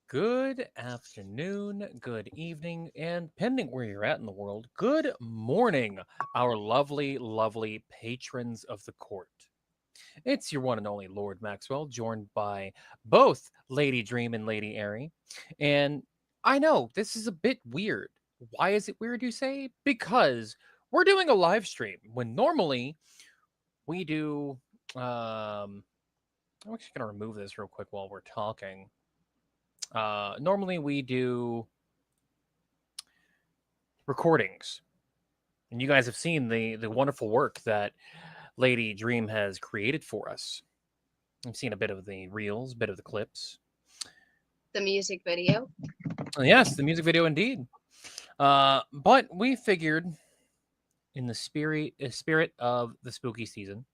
Good afternoon, good evening, and pending where you're at in the world, good morning, our lovely, lovely patrons of the court. It's your one and only Lord Maxwell, joined by both Lady Dream and Lady Airy. And I know this is a bit weird. Why is it weird, you say? Because we're doing a live stream when normally we do. I'm actually going to remove this real quick while we're talking. Normally we do recordings, and you guys have seen the wonderful work that Lady Dream has created for us. I've seen a bit of the reels, bit of the clips. The music video. Yes, the music video indeed. But we figured, in the spirit of the spooky season,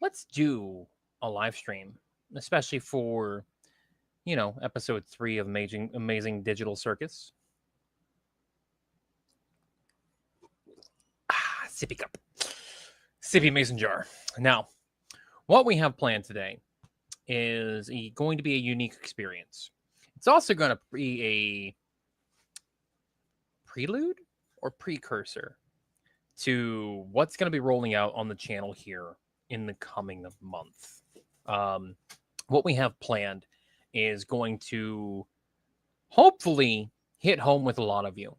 let's do a live stream, especially for episode 3 of Amazing Digital Circus. Sippy cup. Sippy mason jar. Now, what we have planned today is going to be a unique experience. It's also going to be a prelude or precursor to what's going to be rolling out on the channel here in the coming month. What we have planned is going to hopefully hit home with a lot of you.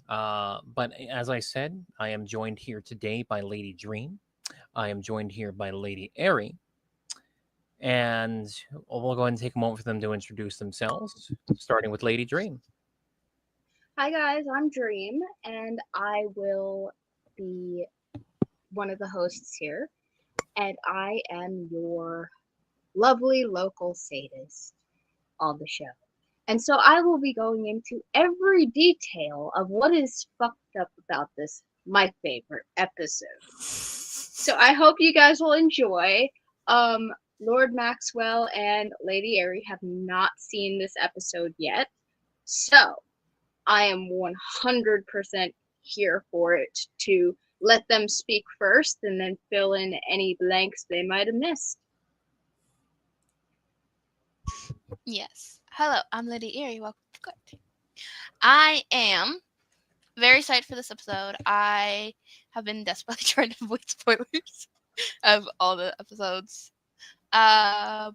But as I said, I am joined here today by Lady Dream. I am joined here by Lady Airy. And we'll go ahead and take a moment for them to introduce themselves, starting with Lady Dream. Hi guys, I'm Dream, and I will be one of the hosts here, and I am your lovely local sadist on the show. And so I will be going into every detail of what is fucked up about this, my favorite episode. So I hope you guys will enjoy. Lord Maxwell and Lady Airy have not seen this episode yet, so I am 100% here for it to let them speak first and then fill in any blanks they might have missed. Yes. Hello, I'm Lady Airy. Welcome to Court. I am very excited for this episode. I have been desperately trying to avoid spoilers of all the episodes. My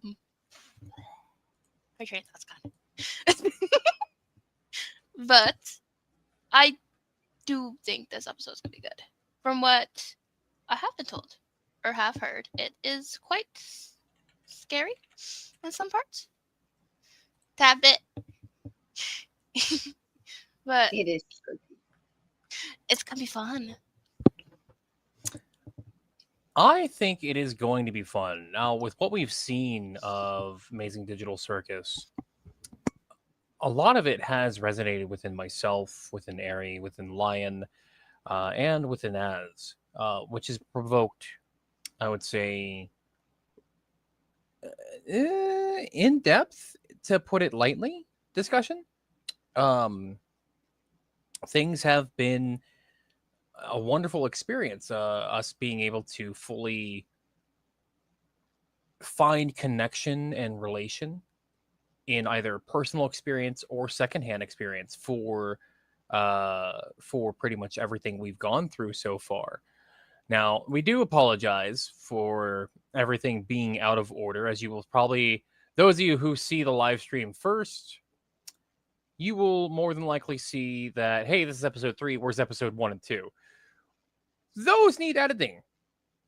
train of thought's gone. But I do think this episode's going to be good. From what I have been told or have heard, it is quite scary in some parts. Tad bit. But It is spooky. It's going to be fun. I think it is going to be fun. Now, with what we've seen of Amazing Digital Circus, a lot of it has resonated within myself, within Airy, within Lion, and within Az, which has provoked, I would say, in depth, to put it lightly, discussion. Things have been a wonderful experience, us being able to fully find connection and relation in either personal experience or secondhand experience for pretty much everything we've gone through so far. Now, we do apologize for everything being out of order, as you will probably, those of you who see the live stream first, you will more than likely see that, hey, this is episode 3, where's episode 1 and 2? Those need editing.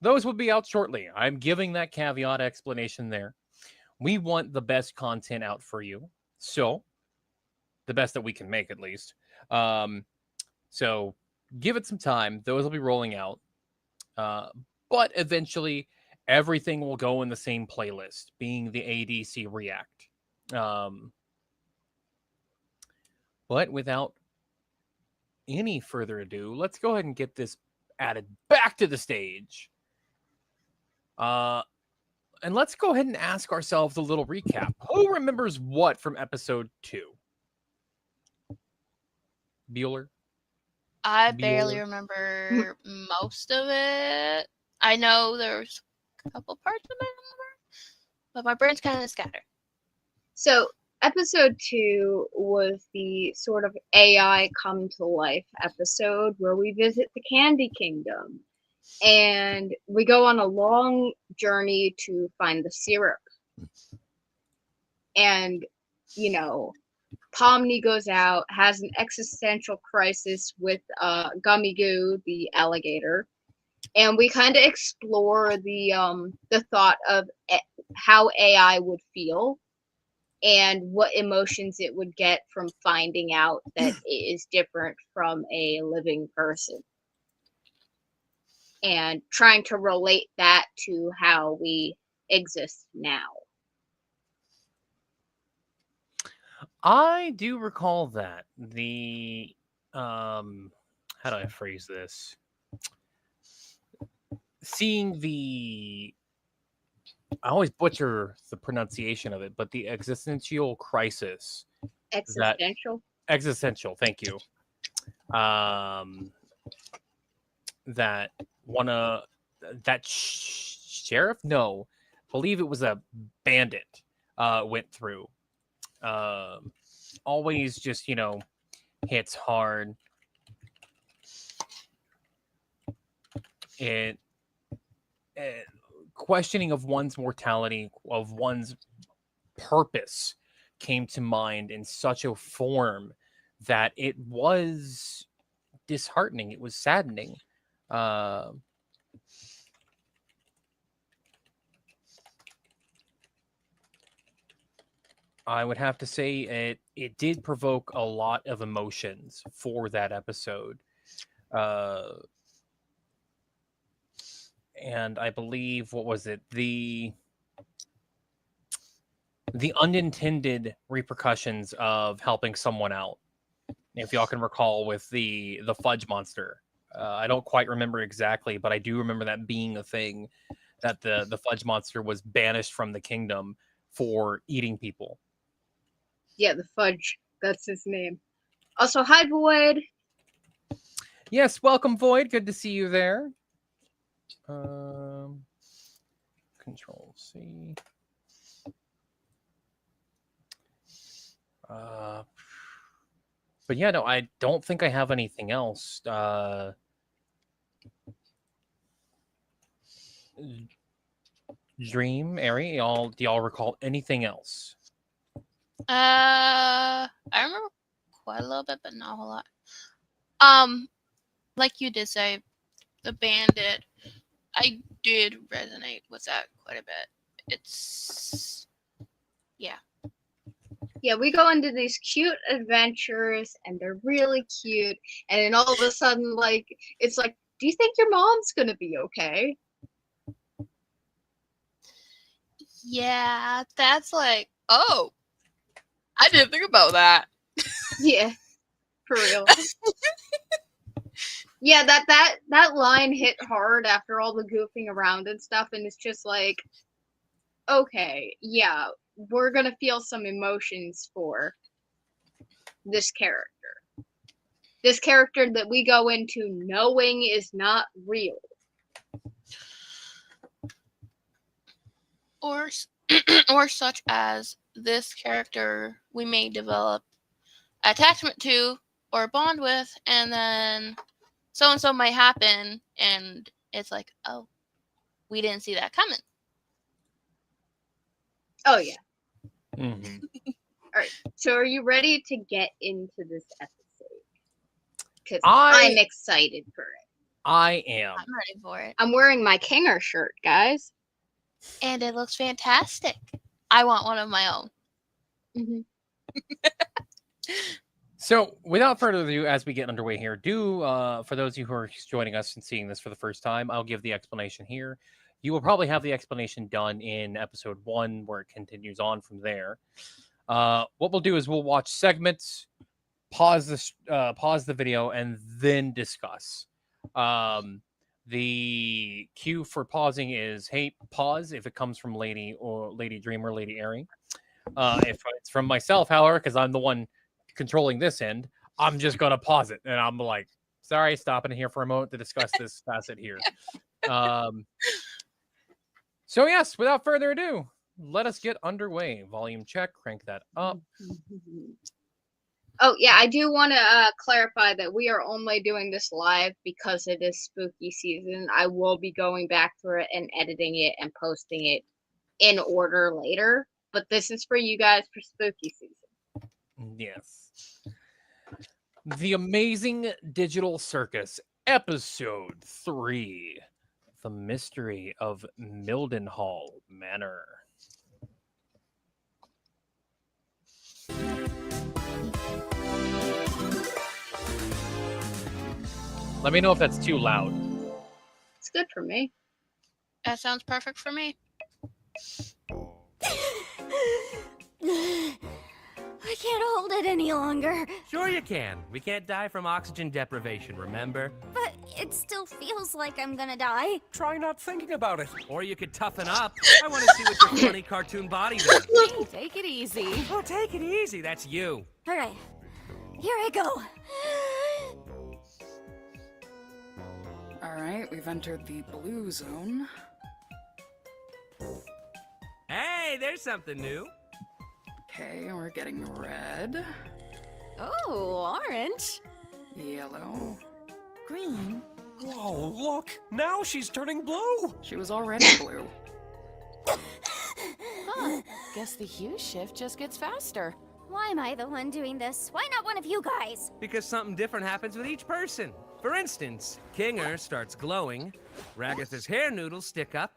Those will be out shortly. I'm giving that caveat explanation there. We want the best content out for you. So, the best that we can make, at least. So, give it some time. Those will be rolling out. But eventually, everything will go in the same playlist, being the ADC React. But without any further ado, let's go ahead and get this added back to the stage. And let's go ahead and ask ourselves a little recap. Who remembers what from episode 2? Bueller? I barely remember most of it. I know there's a couple parts of it I remember, but my brain's kind of scattered. So episode 2 was the sort of AI come to life episode where we visit the Candy Kingdom. And we go on a long journey to find the syrup. And, you know, Pomni goes out, has an existential crisis with Gummy Goo, the alligator, and we kind of explore the thought of how AI would feel and what emotions it would get from finding out that it is different from a living person, and trying to relate that to how we exist now. I do recall that how do I phrase this? Seeing I always butcher the pronunciation of it, but the existential crisis. Existential. Existential, thank you. That sheriff? No, believe it was a bandit. Went through. Always just hits hard. It questioning of one's mortality, of one's purpose, came to mind in such a form that it was disheartening. It was saddening. I would have to say it did provoke a lot of emotions for that episode. And I believe, what was it? The unintended repercussions of helping someone out. If y'all can recall with the fudge monster. I don't quite remember exactly, but I do remember that being a thing, that the fudge monster was banished from the kingdom for eating people. Yeah, the fudge. That's his name. Also, hi, Void. Yes, welcome, Void. Good to see you there. Control C. But yeah, no, I don't think I have anything else. Dream, Ari, do y'all recall anything else? I remember quite a little bit, but not a whole lot. Like you did say, the bandit, I did resonate with that quite a bit. It's, yeah. Yeah, we go into these cute adventures, and they're really cute, and then all of a sudden, like, it's like, do you think your mom's gonna be okay? Yeah, that's like, oh, I didn't think about that. Yeah, for real. Yeah, that line hit hard after all the goofing around and stuff, and it's just like, okay, yeah, we're gonna feel some emotions for this character. This character that we go into knowing is not real. Or such as this character we may develop attachment to or bond with, and then so and so might happen, and it's like, oh, we didn't see that coming. Oh yeah. Mm-hmm. All right. So are you ready to get into this episode? Because I'm excited for it. I am. I'm ready for it. I'm wearing my Kinger shirt, guys. And it looks fantastic. I want one of my own. Mm-hmm. So, without further ado, as we get underway here, for those of you who are joining us and seeing this for the first time, I'll give the explanation here. You will probably have the explanation done in episode 1, where it continues on from there. What we'll do is we'll watch segments, pause the video, and then discuss. The cue for pausing is, hey, pause if it comes from Lady Dream or Lady Airy. If it's from myself, however, because I'm the one controlling this end, I'm just gonna pause it, and I'm like, sorry, stopping here for a moment to discuss this facet here. So yes, without further ado, let us get underway. Volume check, crank that up. Oh, yeah, I do want to clarify that we are only doing this live because it is spooky season. I will be going back through it and editing it and posting it in order later, but this is for you guys for spooky season. Yes. The Amazing Digital Circus, Episode 3. The Mystery of Mildenhall Manor. Let me know if that's too loud. It's good for me. That sounds perfect for me. I can't hold it any longer. Sure you can. We can't die from oxygen deprivation, remember? But it still feels like I'm gonna die. Try not thinking about it. Or you could toughen up. I want to see what your funny cartoon body does. Hey, take it easy. Oh, take it easy. That's you. All right, here I go. All right, we've entered the blue zone. Hey, there's something new. Okay, we're getting red, Oh, orange. yellow. Green. Whoa, look! Now she's turning blue! She was already blue. Huh. Guess the hue shift just gets faster. Why am I the one doing this? Why not one of you guys? Because something different happens with each person. For instance, Kinger starts glowing, Ragatha's hair noodles stick up,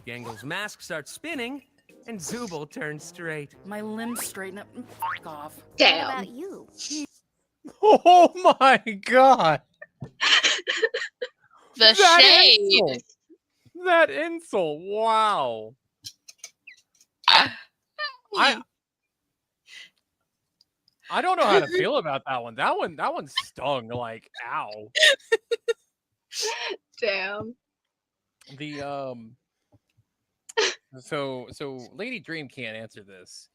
Gengel's mask starts spinning, and Zubul turns straight. My limbs straighten up. Fuck off. What Damn. about you? Oh my god! The That shade. insult! That insult! Wow! I don't know how to feel about that one. That one stung like ow. Damn. The so Lady Dream can't answer this.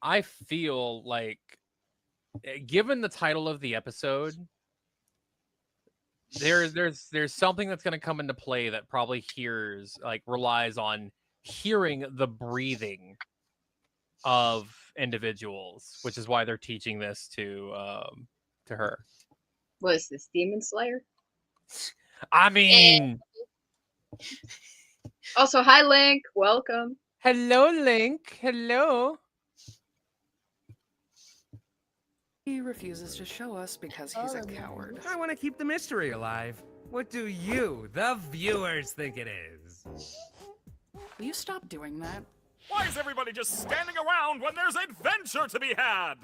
I feel like given the title of the episode, there's something that's going to come into play that probably relies on hearing the breathing of individuals, which is why they're teaching this to her. What is this, Demon Slayer? I mean, Also, hi Link, welcome. hello, Link. Hello. He refuses to show us because he's a coward. I want to keep the mystery alive. What do you, the viewers, think it is? Will you stop doing that? Why is everybody just standing around when there's adventure to be had?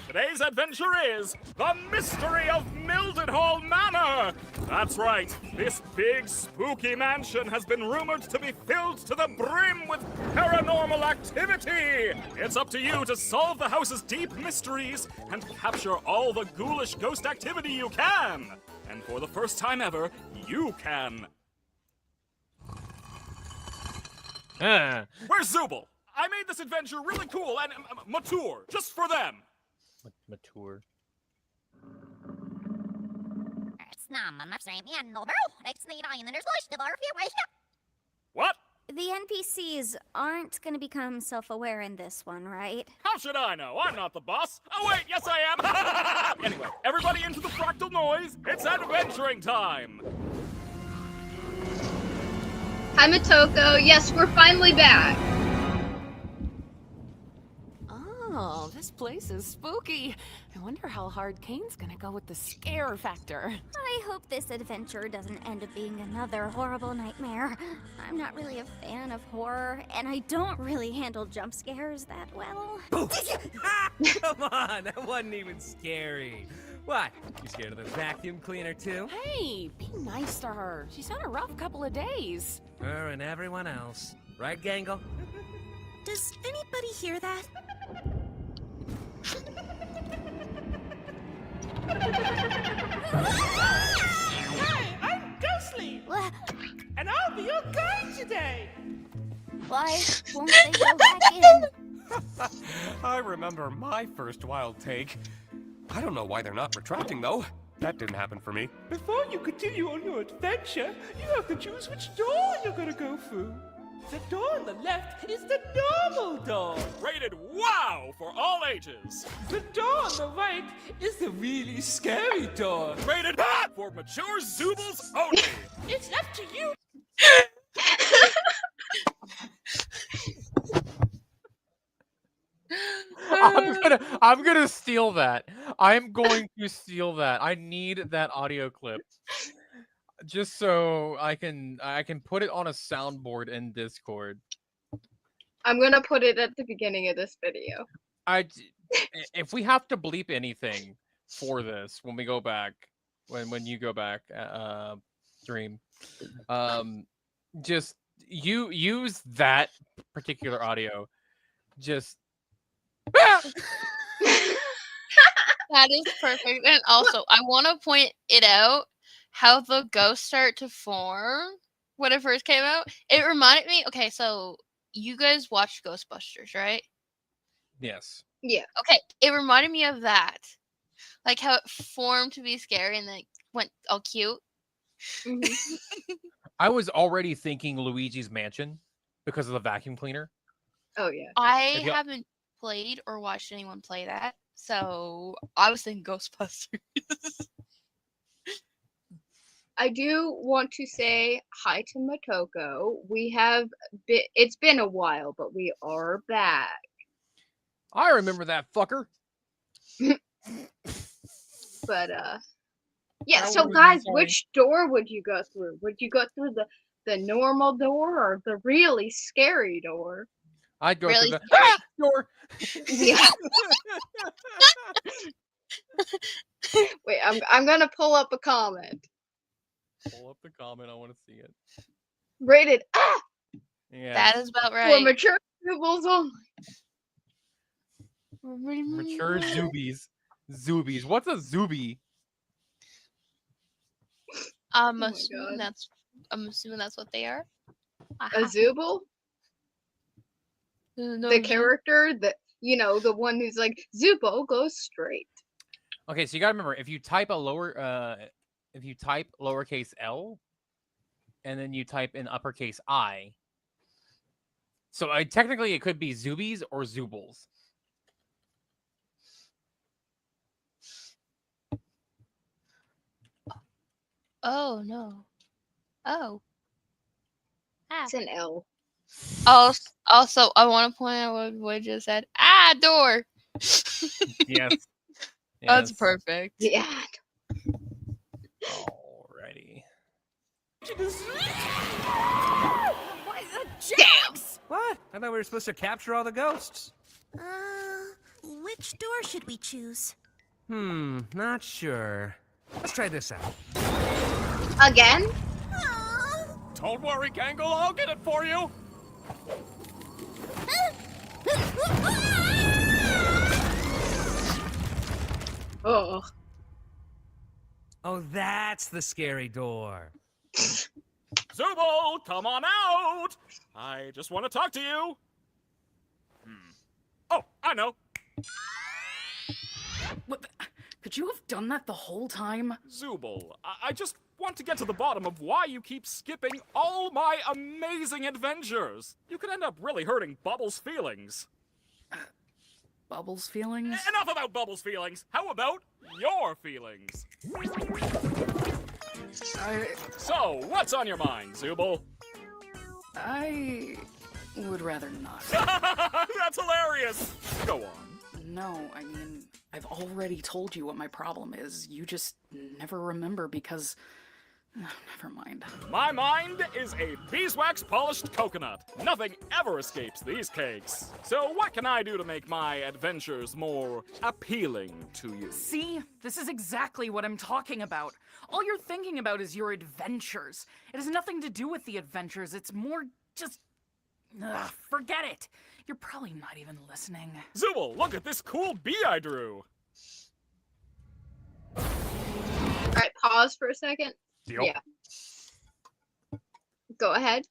Today's adventure is the mystery of Mildenhall Manor! That's right, this big spooky mansion has been rumored to be filled to the brim with paranormal activity! It's up to you to solve the house's deep mysteries and capture all the ghoulish ghost activity you can! And for the first time ever, you can! Where's Zubul? I made this adventure really cool and mature, just for them! Mature. What? The NPCs aren't gonna become self-aware in this one, right? How should I know? I'm not the boss. Oh wait, yes I am! Anyway, everybody into the fractal noise. It's adventuring time! Hi Motoko, yes, we're finally back. Oh, this place is spooky. I wonder how hard Kane's gonna go with the scare factor. I hope this adventure doesn't end up being another horrible nightmare. I'm not really a fan of horror, and I don't really handle jump scares that well. Come on, that wasn't even scary. What? You scared of the vacuum cleaner too? Hey, be nice to her. She's had a rough couple of days. Her and everyone else. Right, Gangle? Does anybody hear that? Hi, I'm Ghostly, and I'll be your guide today. Why won't they go back in? I remember my first wild take. I don't know why they're not retracting, though. That didn't happen for me. Before you continue on your adventure, you have to choose which door you're gonna go through. The door on the left is the normal door. Rated wow for all ages. The door on the right is the really scary door. Rated for mature Zoobles only. It's up to you. I'm gonna steal that. I'm going to steal that. I need that audio clip. Just so I can put it on a soundboard in Discord. I'm gonna put it at the beginning of this video. If we have to bleep anything for this when we go back, when you go back, Dream, just use that particular audio. Just That is perfect. And also, I want to point it out how the ghosts start to form when it first came out. It reminded me. Okay, so you guys watched Ghostbusters, right? yes. Yeah. Okay, it reminded me of that, like how it formed to be scary and then went all cute. Mhm. I was already thinking Luigi's Mansion because of the vacuum cleaner. Oh yeah. I If you- haven't played or watched anyone play that, so I was thinking Ghostbusters. I do want to say hi to Motoko. It's been a while, but we are back. I remember that fucker. But yeah, How so old are you, guys, sorry? which door would you go through? Would you go through the normal door or the really scary door? I'd go Really through the door. Yeah. Wait, I'm gonna pull up a comment. Pull up the comment. I want to see it. Rated Yeah. That is about for right. mature pupils only. Mature Zoobies. Zoobies. What's a Zoobie? I'm my assuming God. that's what they are. A Zooble? The character that the one who's like Zubo goes straight. Okay, so you gotta remember if you type lowercase L, and then you type in uppercase I. So technically, it could be Zoobies or Zoobles. Oh no. Oh. Ah. It's an L. Also, I want to point out what Boy just said. Door. Yes. That's Yes. perfect. Yeah. Alrighty. What the jacks? What? I thought we were supposed to capture all the ghosts. Which door should we choose? Not sure. Let's try this out. Again? Don't worry, Gangle, I'll get it for you. Oh. Oh, that's the scary door. Zooble, come on out. I just want to talk to you. Oh, I know. What could you have done that the whole time? Zooble, I just want to get to the bottom of why you keep skipping all my amazing adventures. You could end up really hurting Bubbles' feelings. Bubbles' feelings? Enough about Bubbles' feelings. How about your feelings? So, what's on your mind, Zooble? I would rather not. That's hilarious. Go on. No, I mean, I've already told you what my problem is. You just never remember because... never mind. My mind is a beeswax polished coconut. Nothing ever escapes these cakes. So what can I do to make my adventures more appealing to you? See? This is exactly what I'm talking about. All you're thinking about is your adventures. It has nothing to do with the adventures. It's more just... Ugh, forget it. You're probably not even listening. Zooble, look at this cool bee I drew. Alright, pause for a second. Deal. Yeah. Go ahead.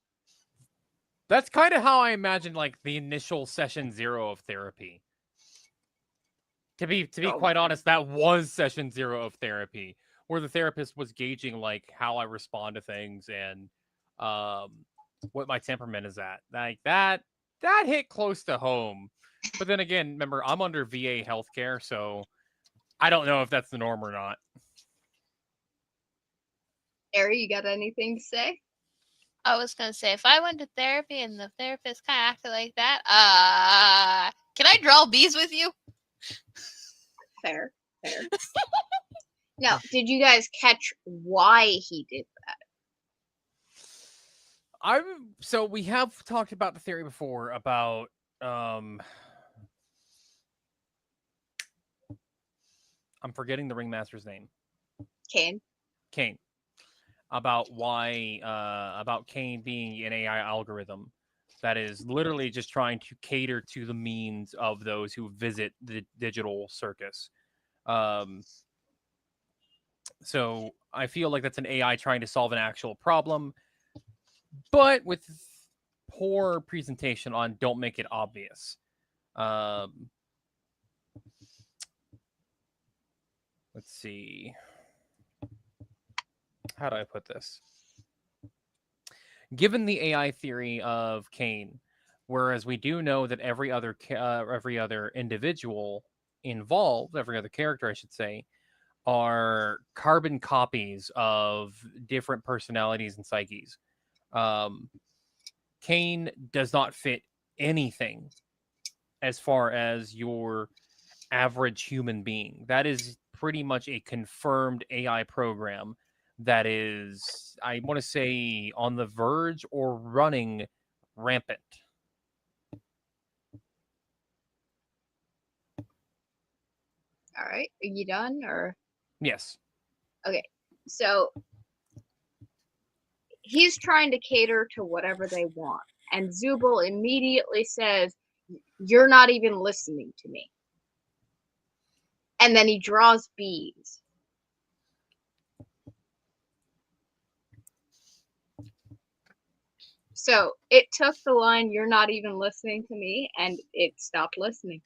That's kind of how I imagine like the initial session 0 of therapy. To be quite honest, that was session 0 of therapy, where the therapist was gauging like how I respond to things and what my temperament is at. Like that hit close to home. But then again, remember, I'm under VA healthcare, so I don't know if that's the norm or not. Ari, you got anything to say? I was gonna say, if I went to therapy and the therapist kind of acted like that, can I draw bees with you? Fair. Now, did you guys catch why he did that? So we have talked about the theory before about I'm forgetting the ringmaster's name. Cain. About why about Cain being an AI algorithm that is literally just trying to cater to the means of those who visit the digital circus. So I feel like that's an AI trying to solve an actual problem, but with poor presentation on don't make it obvious. Let's see. How do I put this? Given the AI theory of Cain, whereas we do know that every other individual involved, every other character, I should say, are carbon copies of different personalities and psyches. Cain does not fit anything as far as your average human being. That is pretty much a confirmed AI program that is, I want to say, on the verge or running rampant. All right, are you done or? Yes. Okay, so he's trying to cater to whatever they want, and Zubul immediately says, "You're not even listening to me." And then he draws bees. So it took the line, "You're not even listening to me," and it stopped listening.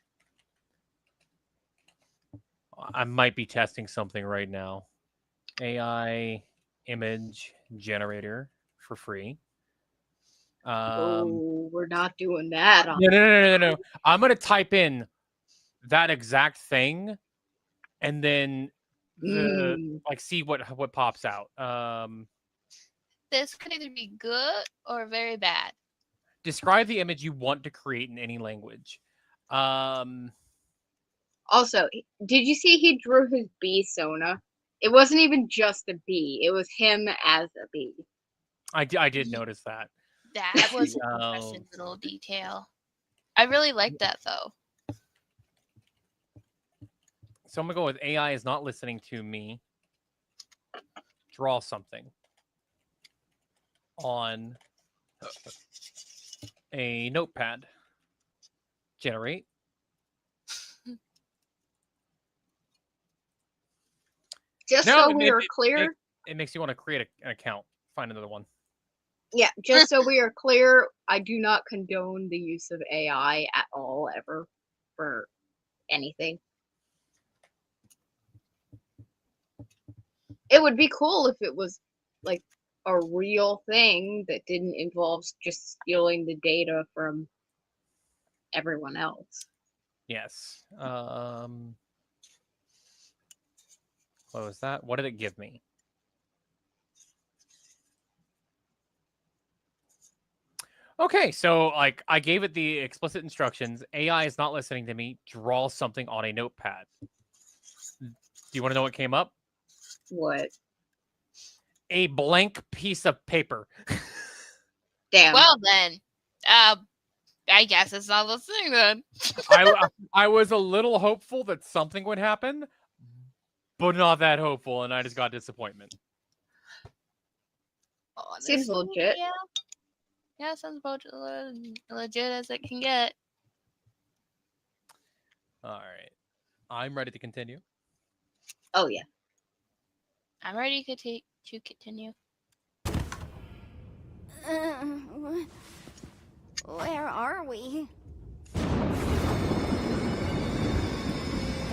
I might be testing something right now. AI image generator for free. Oh, we're not doing that. No. I'm going to type in that exact thing and then see what pops out. This could either be good or very bad. Describe the image you want to create in any language. Also, did you see he drew his bee Sona? It wasn't even just a bee. It was him as a bee. I did notice that. That was an impressive little detail. I really like that, though. So I'm going to go with AI is not listening to me. Draw something on a notepad. Generate. Just so we are clear. It makes you want to create an account. Find another one. Yeah, just so we are clear, I do not condone the use of AI at all, ever, for anything. It would be cool if it was, like, a real thing that didn't involve just stealing the data from everyone else. Yes. What was that? What did it give me? Okay, so like I gave it the explicit instructions. AI is not listening to me. Draw something on a notepad. Do you want to know what came up? What? A blank piece of paper. Damn. Well then, I guess it's not listening then. I was a little hopeful that something would happen, but not that hopeful, and I just got disappointment. Honestly, seems legit. Yeah, sounds about legit as it can get. All right, I'm ready to continue. Oh yeah, I'm ready to continue. Where are we?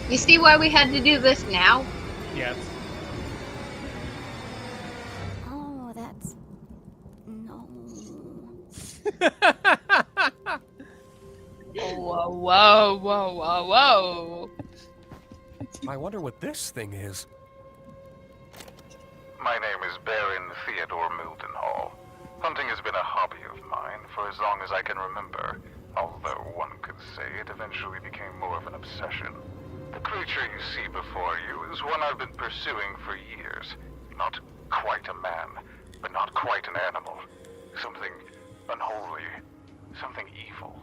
You see why we had to do this now? Yes. Oh, that's... No. Whoa, whoa, whoa, whoa, whoa. I wonder what this thing is. My name is Baron Theodore Mildenhall. Hunting has been a hobby of mine for as long as I can remember, although one could say it eventually became more of an obsession. The creature you see before you is one I've been pursuing for years. Not quite a man, but not quite an animal. Something unholy, something evil.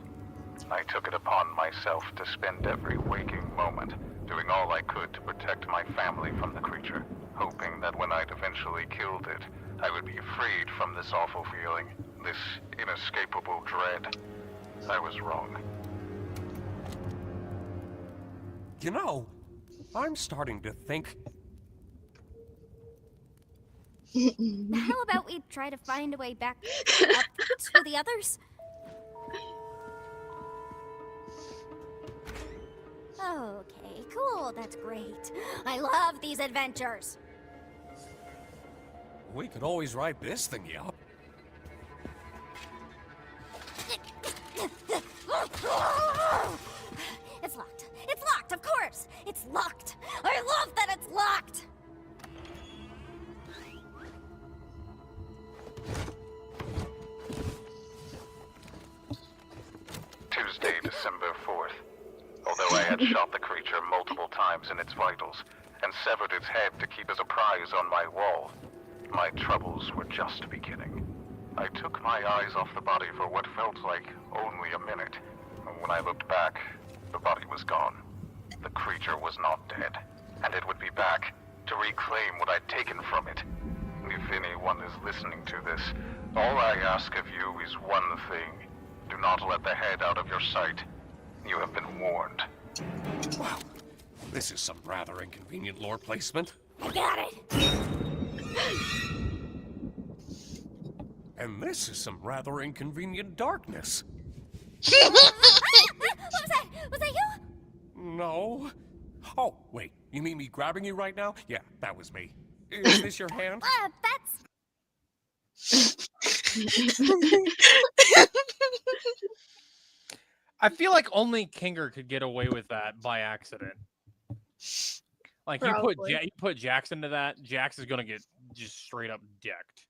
I took it upon myself to spend every waking moment doing all I could to protect my family from the creature, hoping that when I'd eventually killed it, I would be freed from this awful feeling, this inescapable dread. I was wrong. You know, I'm starting to think... How about we try to find a way back up to the others? Okay, cool, that's great. I love these adventures. We could always ride this thingy up. It's locked. It's locked, of course. It's locked. I love that it's locked. Tuesday, December 4th. Although I had shot the creature multiple times in its vitals and severed its head to keep as a prize on my wall, my troubles were just beginning. I took my eyes off the body for what felt like only a minute. When I looked back, the body was gone. The creature was not dead, and it would be back to reclaim what I'd taken from it. If anyone is listening to this, all I ask of you is one thing. Do not let the head out of your sight. You have been warned. Wow, this is some rather inconvenient lore placement. I got it. And this is some rather inconvenient darkness. What was that? Was that you? No. Oh, wait, you mean me grabbing you right now? Yeah, that was me. Is this your hand? That's... I feel like only Kinger could get away with that by accident. Like Probably. you put Jax into that, Jax is gonna get just straight up decked.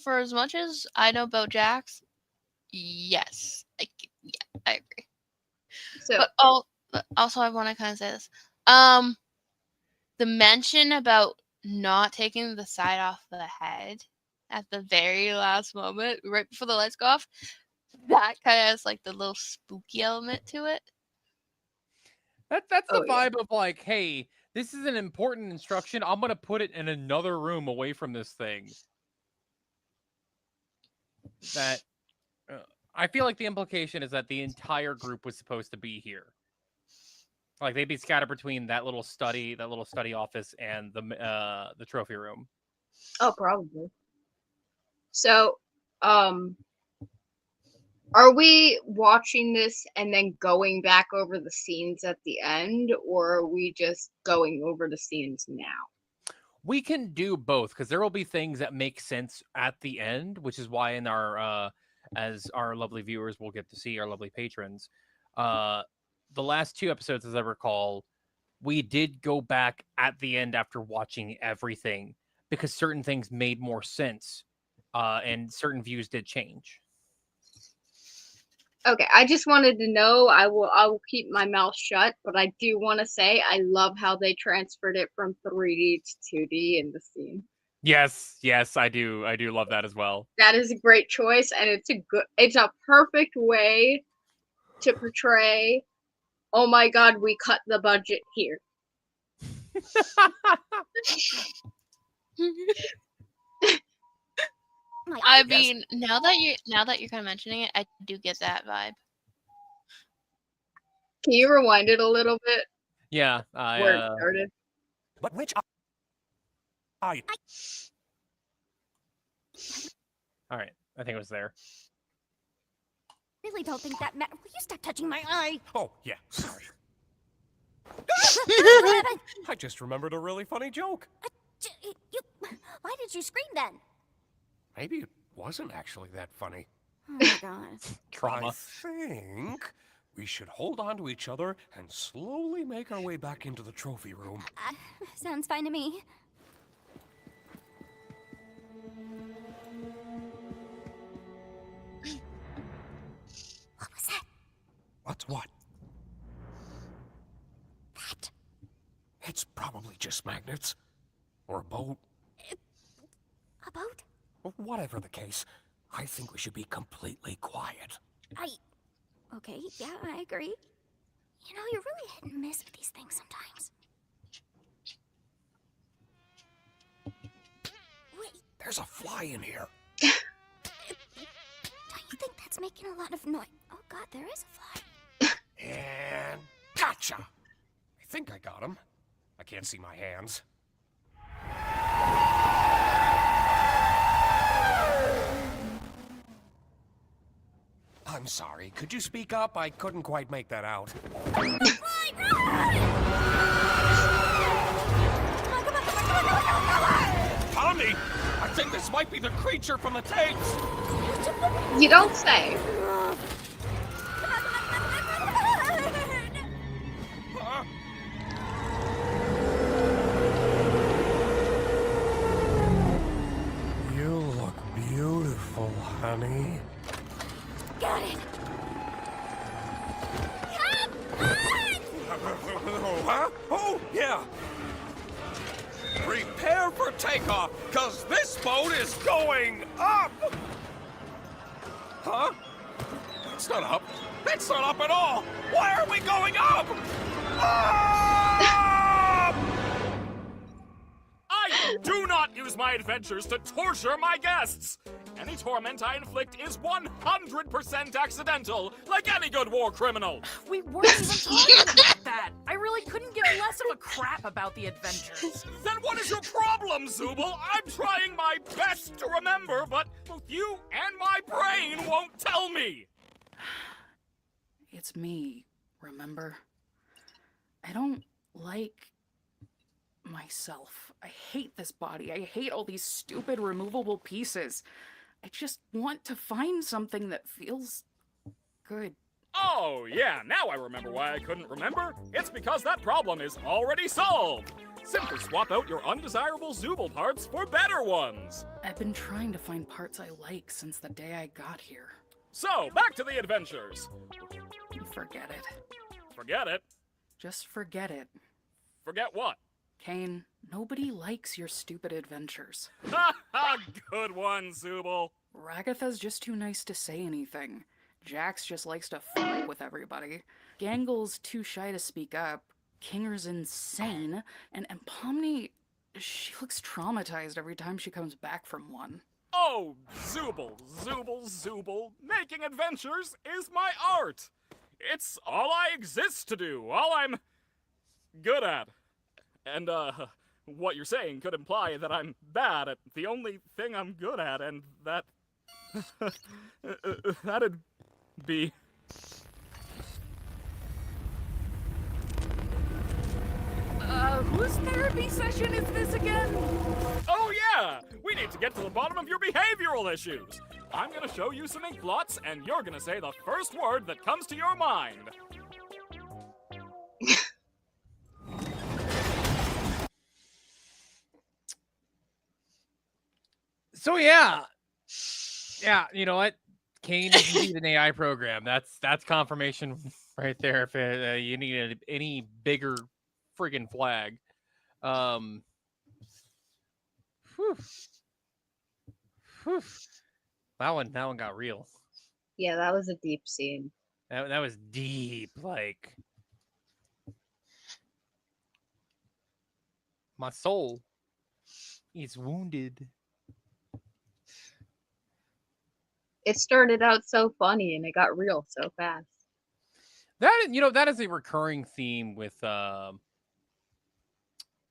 For as much as I know about Jax, yes, I agree. So But also, I want to kind of say this. The mention about not taking the side off the head at the very last moment, right before the lights go off, that kind of has like the little spooky element to it. That's the Oh, yeah. vibe of like, hey, this is an important instruction. I'm gonna put it in another room away from this thing. That I feel like the implication is that the entire group was supposed to be here. Like they'd be scattered between that little study office, and the trophy room. Oh, probably. So, are we watching this and then going back over the scenes at the end, or are we just going over the scenes now? We can do both because there will be things that make sense at the end, which is why in our as our lovely viewers will get to see, our lovely patrons, the last 2 episodes, as I recall, we did go back at the end after watching everything because certain things made more sense, and certain views did change. Okay, I just wanted to know. I will keep my mouth shut, but I do want to say I love how they transferred it from 3D to 2D in the scene. Yes, I do love that as well. That is a great choice, and it's a perfect way to portray, oh my god, we cut the budget here. I mean, now that you're kind of mentioning it, I do get that vibe. Can you rewind it a little bit? Yeah, Where it started? But which eye? All right, I think it was there. Really don't think that Will you stop touching my eye? Oh, yeah, sorry. I just remembered a really funny joke. Why did you scream then? maybe it wasn't actually that funny. Oh my god. Trauma. I think we should hold on to each other and slowly make our way back into the trophy room. Sounds fine to me. What was that? What's what? That. It's probably just magnets. Or a boat. A boat? Whatever the case, I think we should be completely quiet. Okay, yeah, I agree. You know, you're really hit and miss with these things sometimes. Wait, There's a fly in here. don't you think that's making a lot of noise? Oh god, there is a fly. And gotcha! I think I got him. I can't see my hands. I'm sorry. Could you speak up? I couldn't quite make that out. Tommy! I think this might be the creature from the tapes! You don't say. Huh? You look beautiful, honey. Got it. Huh? Oh, yeah. Prepare for takeoff, because this boat is going up! Huh? It's not up. It's not up at all! Why are we going up? Up! I do not use my adventures to torture my guests! Any torment I inflict is 100% accidental, like any good war criminal! We weren't even talking about that. I really couldn't give less of a crap about the adventures. Then what is your problem, Zooble? I'm trying my best to remember, but both you and my brain won't tell me! It's me, remember? I don't like myself. I hate this body. I hate all these stupid removable pieces. I just want to find something that feels good. Oh, yeah, now I remember why I couldn't remember. It's because that problem is already solved. Simply swap out your undesirable Zooble parts for better ones. I've been trying to find parts I like since the day I got here. So, back to the adventures. Forget it. Forget it? Just forget it. Forget what? Kane, nobody likes your stupid adventures. Ha ha! Good one, Zooble. Ragatha's just too nice to say anything. Jax just likes to fight with everybody. Gangle's too shy to speak up. Kinger's insane. And Pomni, she looks traumatized every time she comes back from one. Oh, Zooble, Zooble, Zooble. Making adventures is my art. It's all I exist to do, all I'm good at. And, what you're saying could imply that I'm bad at the only thing I'm good at, and that... that'd be... Whose therapy session is this again? Oh, yeah! We need to get to the bottom of your behavioral issues. I'm gonna show you some ink blots, and you're gonna say the first word that comes to your mind. So yeah, you know what? Kane is indeed an AI program. That's confirmation right there. If you need any bigger friggin' flag, whew. That one got real. Yeah, that was a deep scene. That was deep. Like my soul is wounded. It started out so funny and it got real so fast. That is a recurring theme with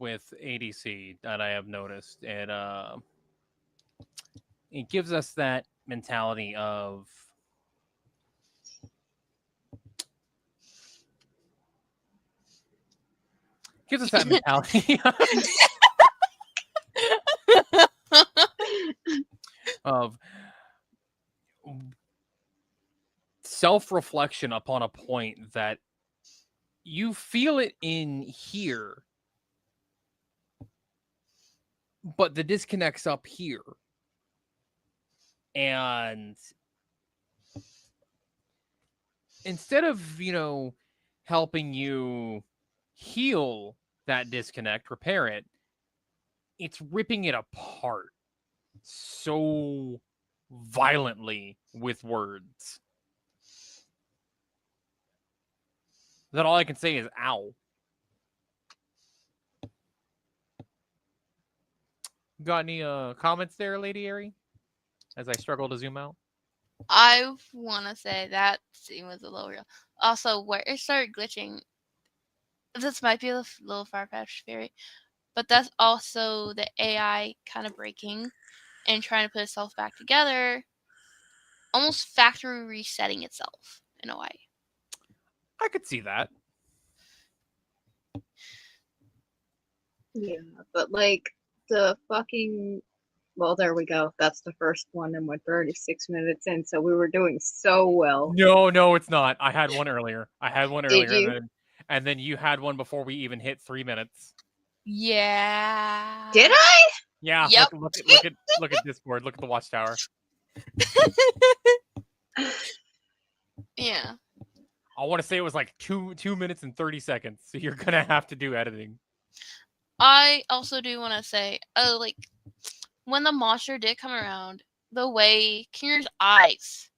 ADC that I have noticed, and it gives us that mentality of of self-reflection upon a point that you feel it in here, but the disconnect's up here. And instead of, helping you heal that disconnect, repair it, it's ripping it apart so violently with words that all I can say is ow. Got any comments there, Lady Airy? As I struggle to zoom out. I want to say that scene was a little real. Also, where it started glitching, this might be a little far-fetched theory, but that's also the AI kind of breaking and trying to put itself back together, almost factory resetting itself in a way. I could see that. Yeah, but like the fucking. Well, there we go. That's the first one, and we're 36 minutes in, so we were doing so well. No, it's not. I had one earlier. Did you? And then you had one before we even hit 3 minutes. Yeah. Did I? Yeah. Yep. Look at Discord. Look at the Watchtower. Yeah. I want to say it was like 2 minutes and 30 seconds. So you're gonna have to do editing. I also do want to say, like, when the monster did come around, the way Kinger's eyes,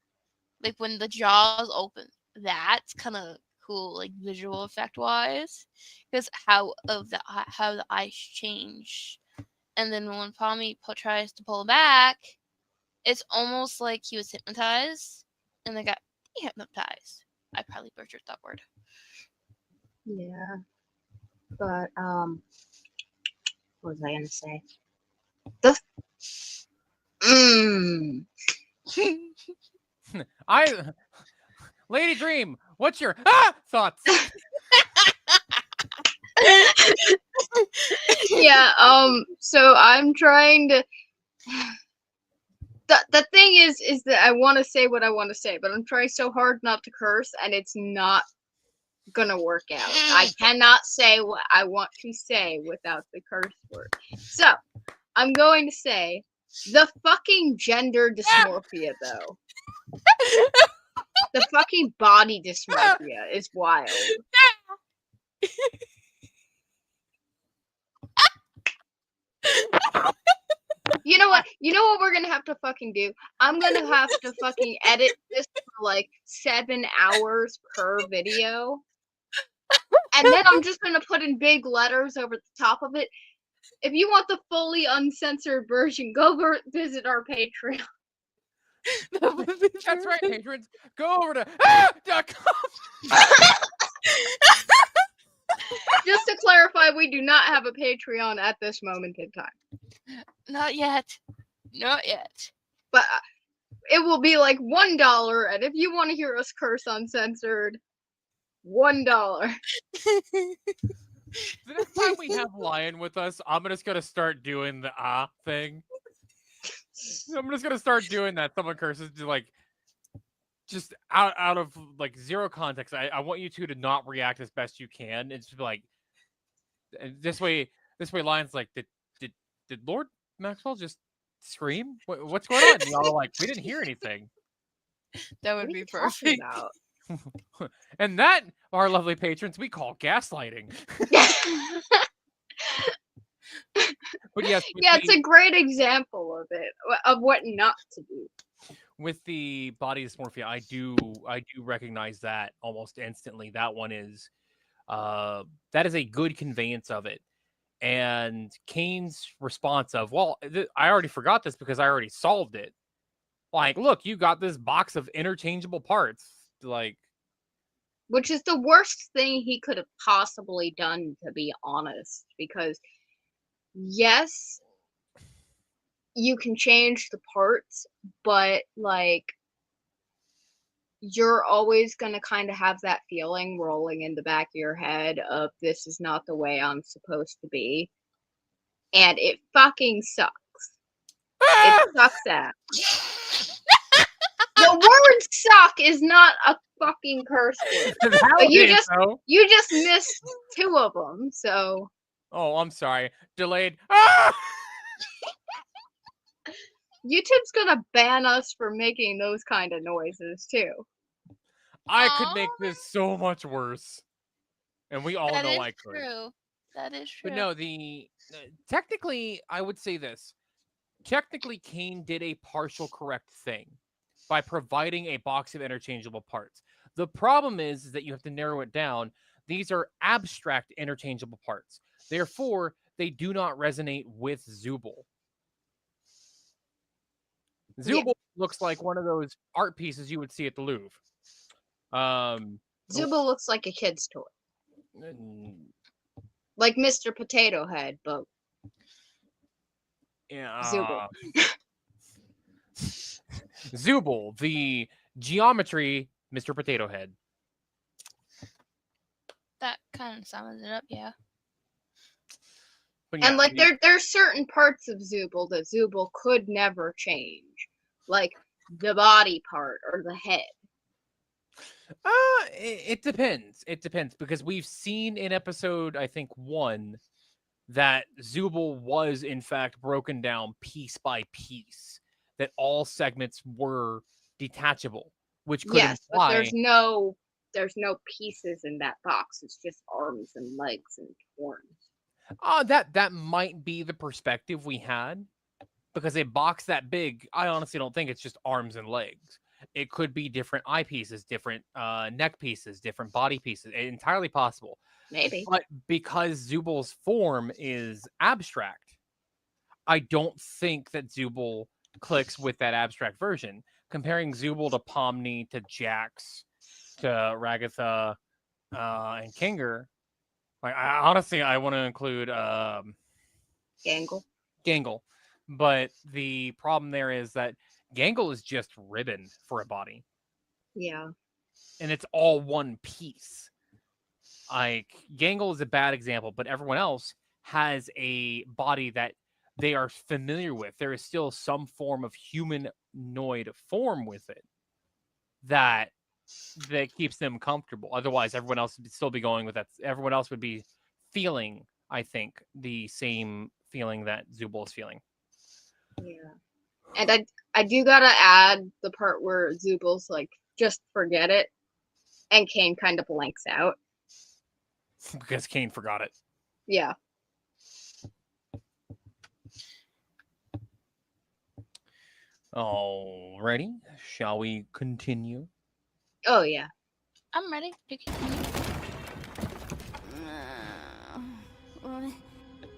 like when the jaws open, that's kind of cool, like visual effect wise, because how the eyes change, and then when Pommy tries to pull him back, it's almost like he was hypnotized, and they got hypnotized. I probably butchered that word. Yeah, but what was I gonna say? Lady Dream, what's your thoughts? Yeah, so I'm trying to. The thing is that I want to say what I want to say, but I'm trying so hard not to curse, and it's not gonna work out. I cannot say what I want to say without the curse word. So, I'm going to say the fucking gender dysmorphia, though. The fucking body dysmorphia is wild. You know what? You know what we're gonna have to fucking do? I'm gonna have to fucking edit this for like 7 hours per video. And then I'm just gonna put in big letters over the top of it. If you want the fully uncensored version, go visit our Patreon. That's right, patrons. Go over to .com. Just to clarify, we do not have a Patreon at this moment in time. Not yet. Not yet. But it will be like $1, and if you want to hear us curse uncensored, $1. The next time we have Lion with us, I'm just gonna start doing the thing. I'm just gonna start doing that. Someone curses, just out of like zero context. I want you two to not react as best you can. It's just like this way. Lion's like, did Lord Maxwell just scream? What's going on? And y'all are like, we didn't hear anything. That would be perfect. And that, our lovely patrons, we call gaslighting. But yes, yeah, it's a great example of it, of what not to do. With the body dysmorphia, I do recognize that almost instantly. That one is that is a good conveyance of it. And Kane's response of, well, I already forgot this because I already solved it. Like, look, you got this box of interchangeable parts. Like, which is the worst thing he could have possibly done, to be honest, because yes, you can change the parts, but like you're always going to kind of have that feeling rolling in the back of your head of this is not the way I'm supposed to be. And it fucking sucks. It sucks at. The word "suck" is not a fucking curse word. But you just missed 2 of them, so. Oh, I'm sorry. Delayed. YouTube's gonna ban us for making those kind of noises too. I could make this so much worse, and we all know I could. True. That is true. But no, technically, I would say this. Technically, Kane did a partial correct thing by providing a box of interchangeable parts. The problem is that you have to narrow it down. These are abstract interchangeable parts. Therefore, they do not resonate with Zooble. Zooble looks like one of those art pieces you would see at the Louvre. Zooble looks like a kid's toy. Like Mr. Potato Head, but Zooble. Zooble, the geometry Mr. Potato Head. That kind of sums it up, yeah. And like there's certain parts of Zooble that Zooble could never change. Like the body part or the head. It depends. It depends because we've seen in episode, I think 1, that Zooble was in fact broken down piece by piece. That all segments were detachable, which could imply... but there's no pieces in that box. It's just arms and legs and horns. That might be the perspective we had, because a box that big, I honestly don't think it's just arms and legs. It could be different eye pieces, different neck pieces, different body pieces. Entirely possible. Maybe. But because Zooble's form is abstract, I don't think that Zooble clicks with that abstract version. Comparing Zooble to Pomni, to Jax, to Ragatha, and Kinger, like I want to include Gangle. But the problem there is that Gangle is just ribbon for a body. Yeah. And it's all one piece. Like, Gangle is a bad example, but everyone else has a body that they are familiar with. There is still some form of humanoid form with it that keeps them comfortable. Otherwise, everyone else would still be going with that. Everyone else would be feeling, I think, the same feeling that Zooble is feeling. Yeah. And I do gotta add the part where Zooble's like, just forget it. And Kane kind of blanks out. Because Kane forgot it. Yeah. Alrighty. Shall we continue? Oh, yeah. I'm ready to continue.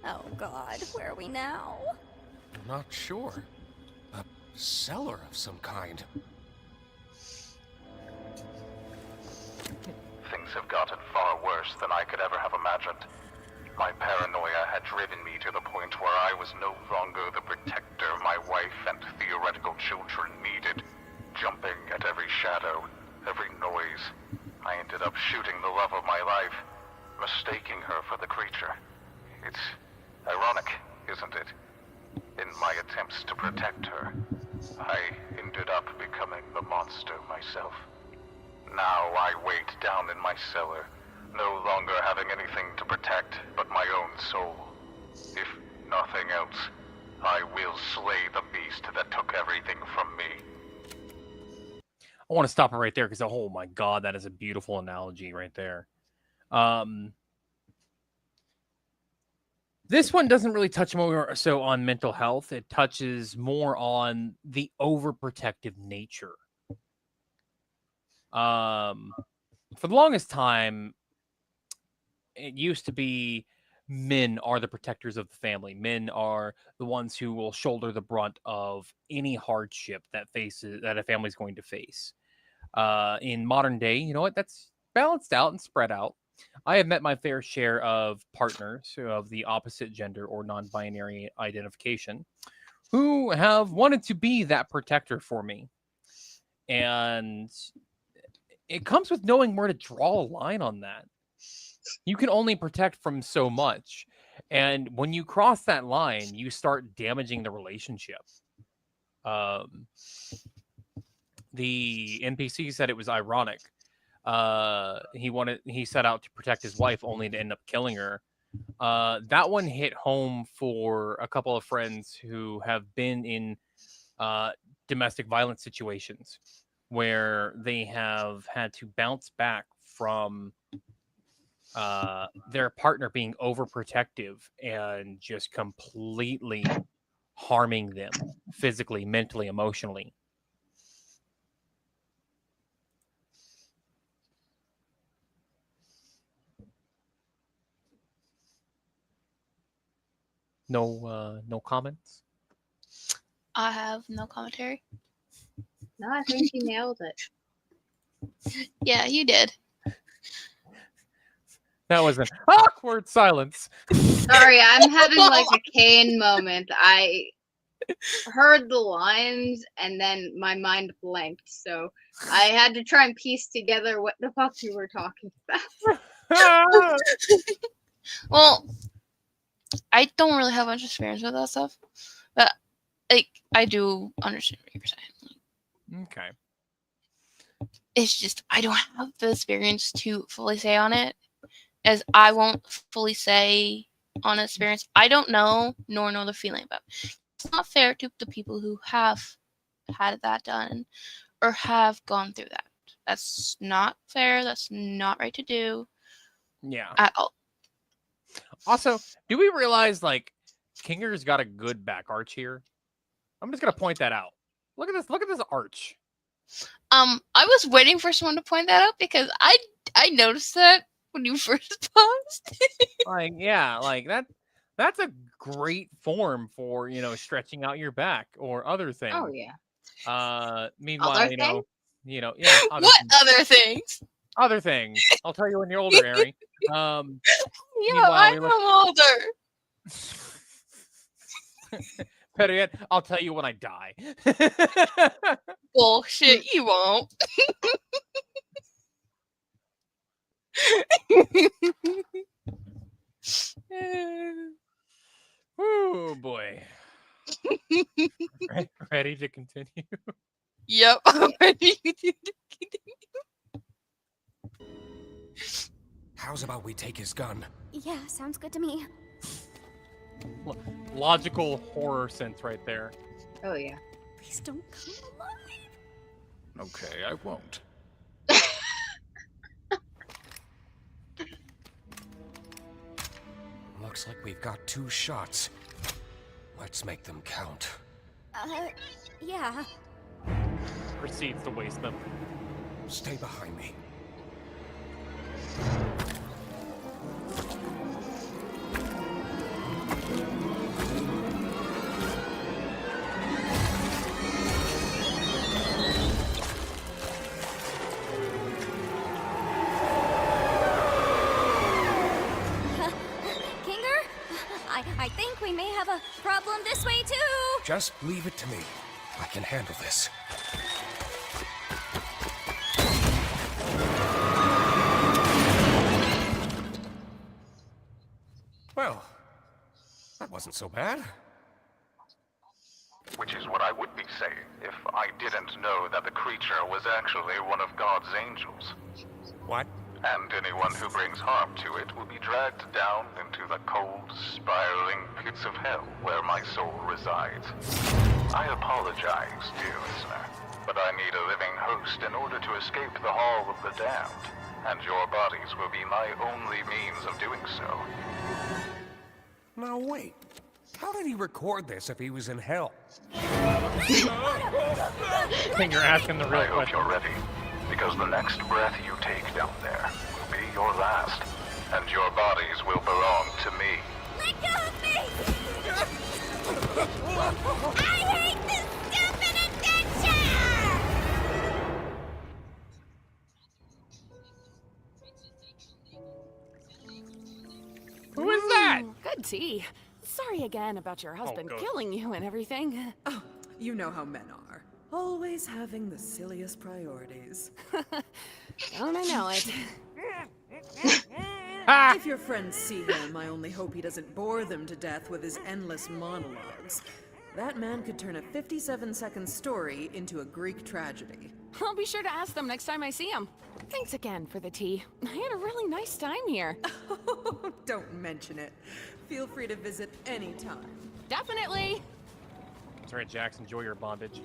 Oh, God. Where are we now? I'm not sure. A cellar of some kind. Things have gotten far worse than I could ever have imagined. My paranoia had driven me to the point where I was no longer the protector my wife and theoretical children needed. Jumping at every shadow, every noise, I ended up shooting the love of my life, mistaking her for the creature. It's ironic, isn't it? In my attempts to protect her, I ended up becoming the monster myself. Now I wait down in my cellar, no longer having anything to protect but my own soul. If nothing else, I will slay the beast that took everything from me. I want to stop it right there because, oh my God, that is a beautiful analogy right there. This one doesn't really touch more so on mental health. It touches more on the overprotective nature. For the longest time, it used to be men are the protectors of the family. Men are the ones who will shoulder the brunt of any hardship that a family is going to face. In modern day, you know what? That's balanced out and spread out. I have met my fair share of partners of the opposite gender or non-binary identification who have wanted to be that protector for me. And it comes with knowing where to draw a line on that. You can only protect from so much. And when you cross that line, you start damaging the relationship. the NPC said it was ironic. He set out to protect his wife, only to end up killing her. That one hit home for a couple of friends who have been in domestic violence situations where they have had to bounce back from their partner being overprotective and just completely harming them physically, mentally, emotionally. No comments. I have no commentary. No, I think you nailed it. Yeah, you did. That was an awkward silence. Sorry, I'm having like a Kane moment. I heard the lines and then my mind blanked, so I had to try and piece together what the fuck you were talking about. Well, I don't really have much experience with that stuff, but like I do understand what you're saying. Okay. It's just I don't have the experience to fully say on it, as I won't fully say on experience. I don't know nor know the feeling about it. It's not fair to the people who have had that done or have gone through that. That's not fair. That's not right to do. Yeah. At all. Also, do we realize like Kinger's got a good back arch here? I'm just gonna point that out. Look at this. Look at this arch. I was waiting for someone to point that out because I noticed that when you first paused. Like, yeah, like that's a great form for, stretching out your back or other things. Oh yeah. Meanwhile, Other yeah. What other things? Other things. I'll tell you when you're older, Harry. Yeah, meanwhile, I'm older. Better yet, I'll tell you when I die. Bullshit, you won't. Oh boy. Ready to continue? Yep, I'm ready to continue. How's about we take his gun? Yeah, sounds good to me. Logical horror sense right there. Oh yeah. Please don't come alive. Okay, I won't. Looks like we've got 2 shots. Let's make them count. Yeah. Proceeds to waste them. Stay behind me. I think we may have a problem this way too. Just leave it to me. I can handle this. Well, that wasn't so bad. Which is what I would be saying if I didn't know that the creature was actually one of God's angels. What? And anyone who brings harm to it will be dragged down into the cold, spiraling pits of hell where my soul resides. I apologize, dear listener, but I need a living host in order to escape the Hall of the Damned, and your bodies will be my only means of doing so. Now wait. How did he record this if he was in hell? I think you're asking the real I hope question. you're ready, because the next breath you take down there will be your last, and your bodies will belong to me. Let go of me! I hate this stupid adventure! Who is that? Good tea. Sorry again about your husband God. killing you and everything. Oh, you know how men are. Always having the silliest priorities. Don't I know it? If your friends see him, I only hope he doesn't bore them to death with his endless monologues. That man could turn a 57-second story into a Greek tragedy. I'll be sure to ask them next time I see them. Thanks again for the tea. I had a really nice time here. Don't mention it. Feel free to visit anytime. Definitely. That's right, Jax. Enjoy your bondage.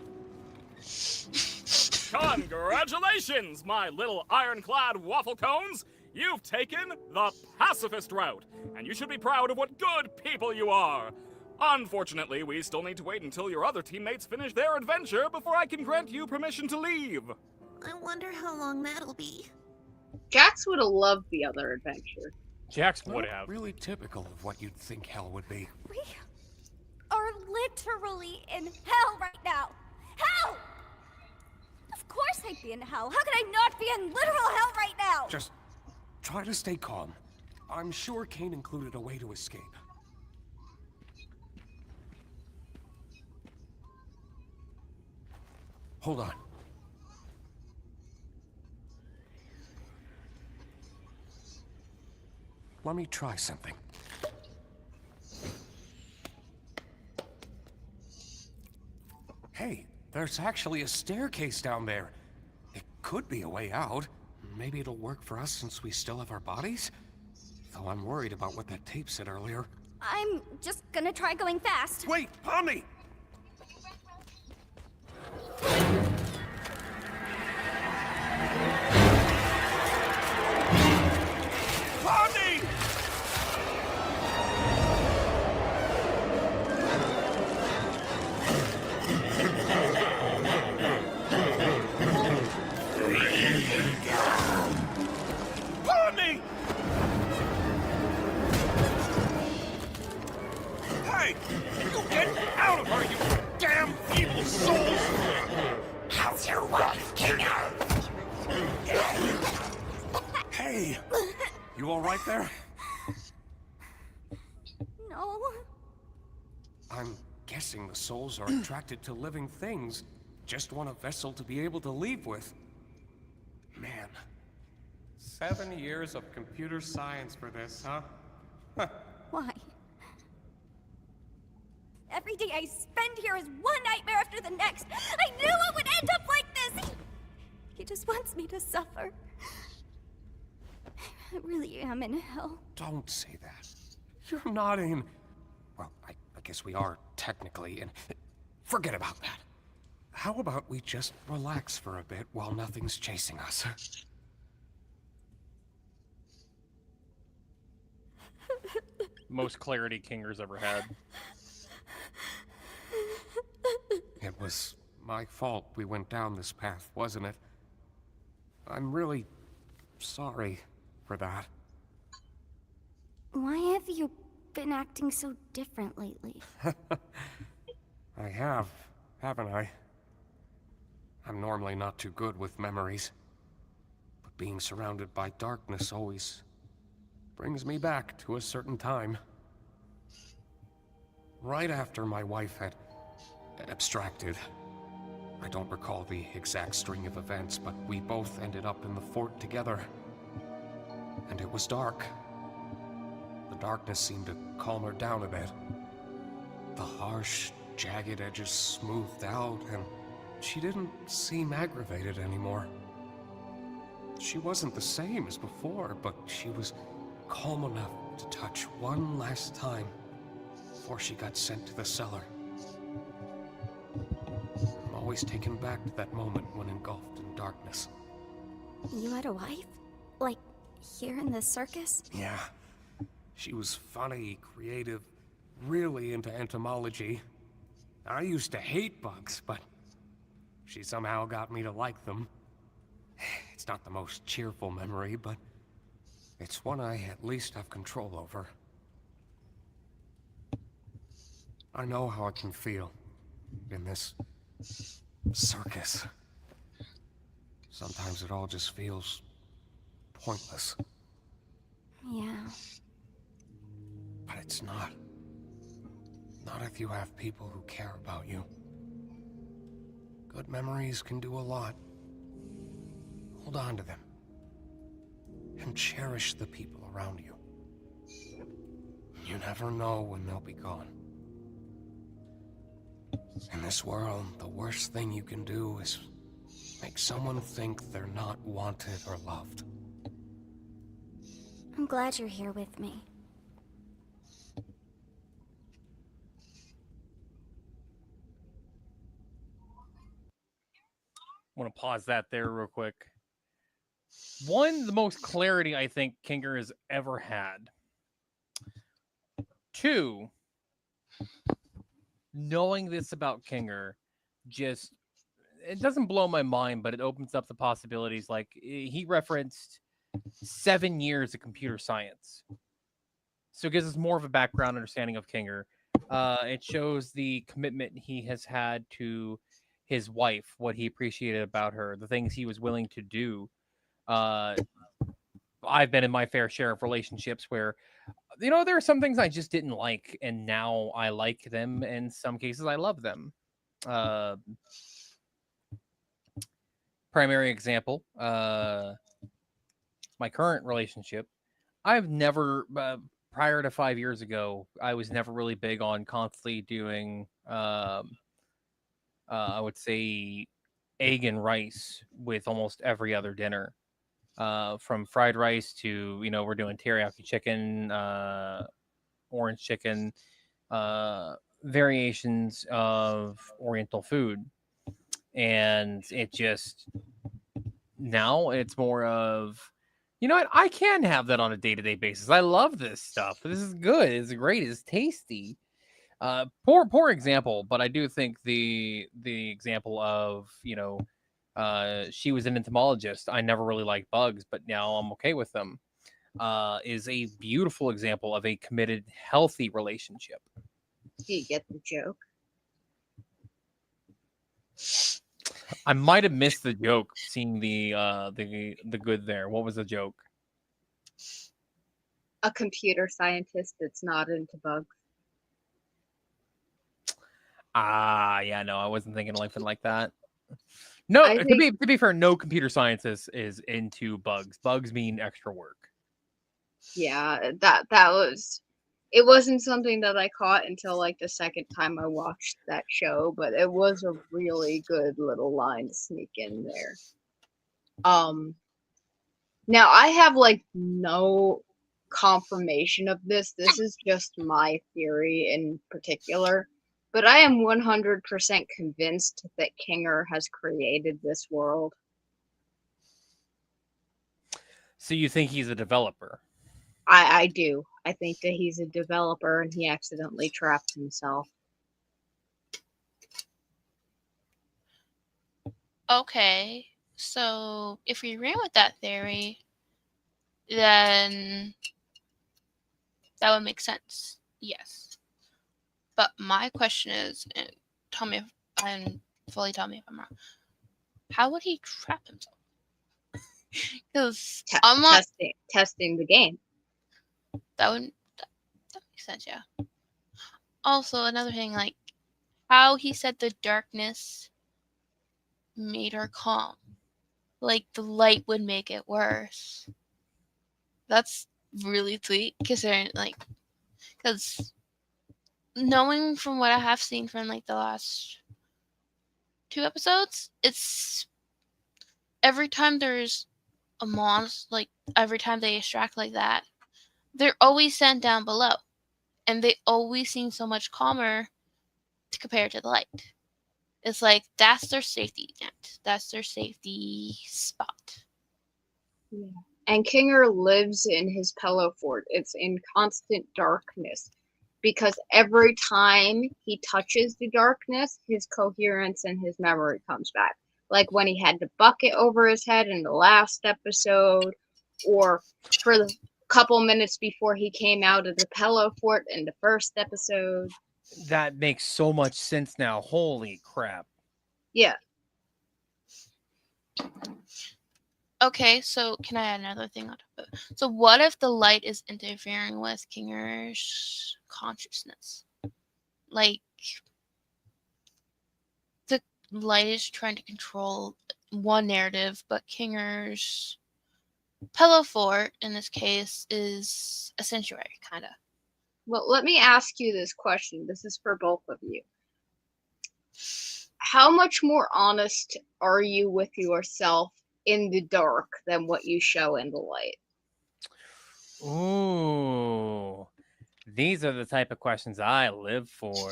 Congratulations, my little ironclad waffle cones! You've taken the pacifist route, and you should be proud of what good people you are. Unfortunately, we still need to wait until your other teammates finish their adventure before I can grant you permission to leave. I wonder how long that'll be. Jax would have loved the other adventure. Jax would have. Really typical of what you'd think hell would be. We are literally in hell right now. Hell! Of course I'd be in hell. How could I not be in literal hell right now? Just try to stay calm. I'm sure Kane included a way to escape. Hold on. Let me try something. Hey, there's actually a staircase down there. It could be a way out. Maybe it'll work for us since we still have our bodies? Though I'm worried about what that tape said earlier. I'm just gonna try going fast. Wait, Pomni! Pomni! Pomni! Hey! You get out of her, you damn evil souls! How's your wife, Kinger? Hey! You alright there? No. I'm guessing the souls are attracted to living things. Just want a vessel to be able to leave with. Man. 7 years of computer science for this, huh? Why? Every day I spend here is one nightmare after the next. I knew it would end up like this. He just wants me to suffer. I really am in hell. Don't say that. You're not in... Well, I guess we are technically in... Forget about that. How about we just relax for a bit while nothing's chasing us? Most clarity Kinger's ever had. It was my fault we went down this path, wasn't it? I'm really sorry for that. Why have you been acting so different lately? I have, haven't I? I'm normally not too good with memories. But being surrounded by darkness always brings me back to a certain time. Right after my wife had abstracted. I don't recall the exact string of events, but we both ended up in the fort together. And it was dark. The darkness seemed to calm her down a bit. The harsh, jagged edges smoothed out, and she didn't seem aggravated anymore. She wasn't the same as before, but she was calm enough to touch one last time before she got sent to the cellar. I'm always taken back to that moment when engulfed in darkness. You had a wife? Like, here in the circus? Yeah. She was funny, creative, really into entomology. I used to hate bugs, but she somehow got me to like them. It's not the most cheerful memory, but it's one I at least have control over. I know how it can feel in this circus. Sometimes it all just feels pointless. Yeah. But it's not. Not if you have people who care about you. Good memories can do a lot. Hold on to them. And cherish the people around you. You never know when they'll be gone. In this world, the worst thing you can do is make someone think they're not wanted or loved. I'm glad you're here with me. I want to pause that there real quick. One, the most clarity I think Kinger has ever had. Two, knowing this about Kinger, just it doesn't blow my mind, but it opens up the possibilities. Like he referenced 7 years of computer science, so it gives us more of a background understanding of Kinger. It shows the commitment he has had to his wife, what he appreciated about her, the things he was willing to do. I've been in my fair share of relationships where, there are some things I just didn't like, and now I like them. In some cases, I love them. Primary example, my current relationship. I've never, prior to 5 years ago, I was never really big on constantly doing, I would say, egg and rice with almost every other dinner. From fried rice to, we're doing teriyaki chicken, orange chicken, variations of Oriental food. And it just, now it's more of, what? I can have that on a day-to-day basis. I love this stuff. This is good. It's great. It's tasty. Poor example, but I do think the example of, she was an entomologist. I never really liked bugs, but now I'm okay with them. Is a beautiful example of a committed, healthy relationship. Do you get the joke? I might have missed the joke, seeing the good there. What was the joke? A computer scientist that's not into bugs. Yeah, no, I wasn't thinking like that. No, to be fair, no computer scientist is into bugs. Bugs mean extra work. Yeah, that was. It wasn't something that I caught until like the second time I watched that show, but it was a really good little line to sneak in there. Now I have like no confirmation of this. This is just my theory in particular, but I am 100% convinced that Kinger has created this world. So you think he's a developer? I do. I think that he's a developer and he accidentally trapped himself. Okay, so if we ran with that theory, then that would make sense. Yes. But my question is, and tell me if I'm wrong. How would he trap himself? Because testing the game. That makes sense, yeah. Also, another thing, like how he said the darkness made her calm. Like the light would make it worse. That's really sweet, considering because knowing from what I have seen from like the last 2 episodes, it's every time there's a monster, like every time they extract like that, they're always sent down below, and they always seem so much calmer to compare to the light. It's like that's their safety net. That's their safety spot. Yeah. And Kinger lives in his pillow fort. It's in constant darkness because every time he touches the darkness, his coherence and his memory comes back. Like when he had the bucket over his head in the last episode, or for the couple minutes before he came out of the pillow fort in the first episode. That makes so much sense now. Holy crap. Yeah. Okay, so can I add another thing on top of it? So what if the light is interfering with Kinger's consciousness? Like, the light is trying to control one narrative, but Kinger's pillow fort, in this case, is a sanctuary, kind of. Well, let me ask you this question. This is for both of you. how much more honest are you with yourself in the dark than what you show in the light? Ooh, these are the type of questions I live for.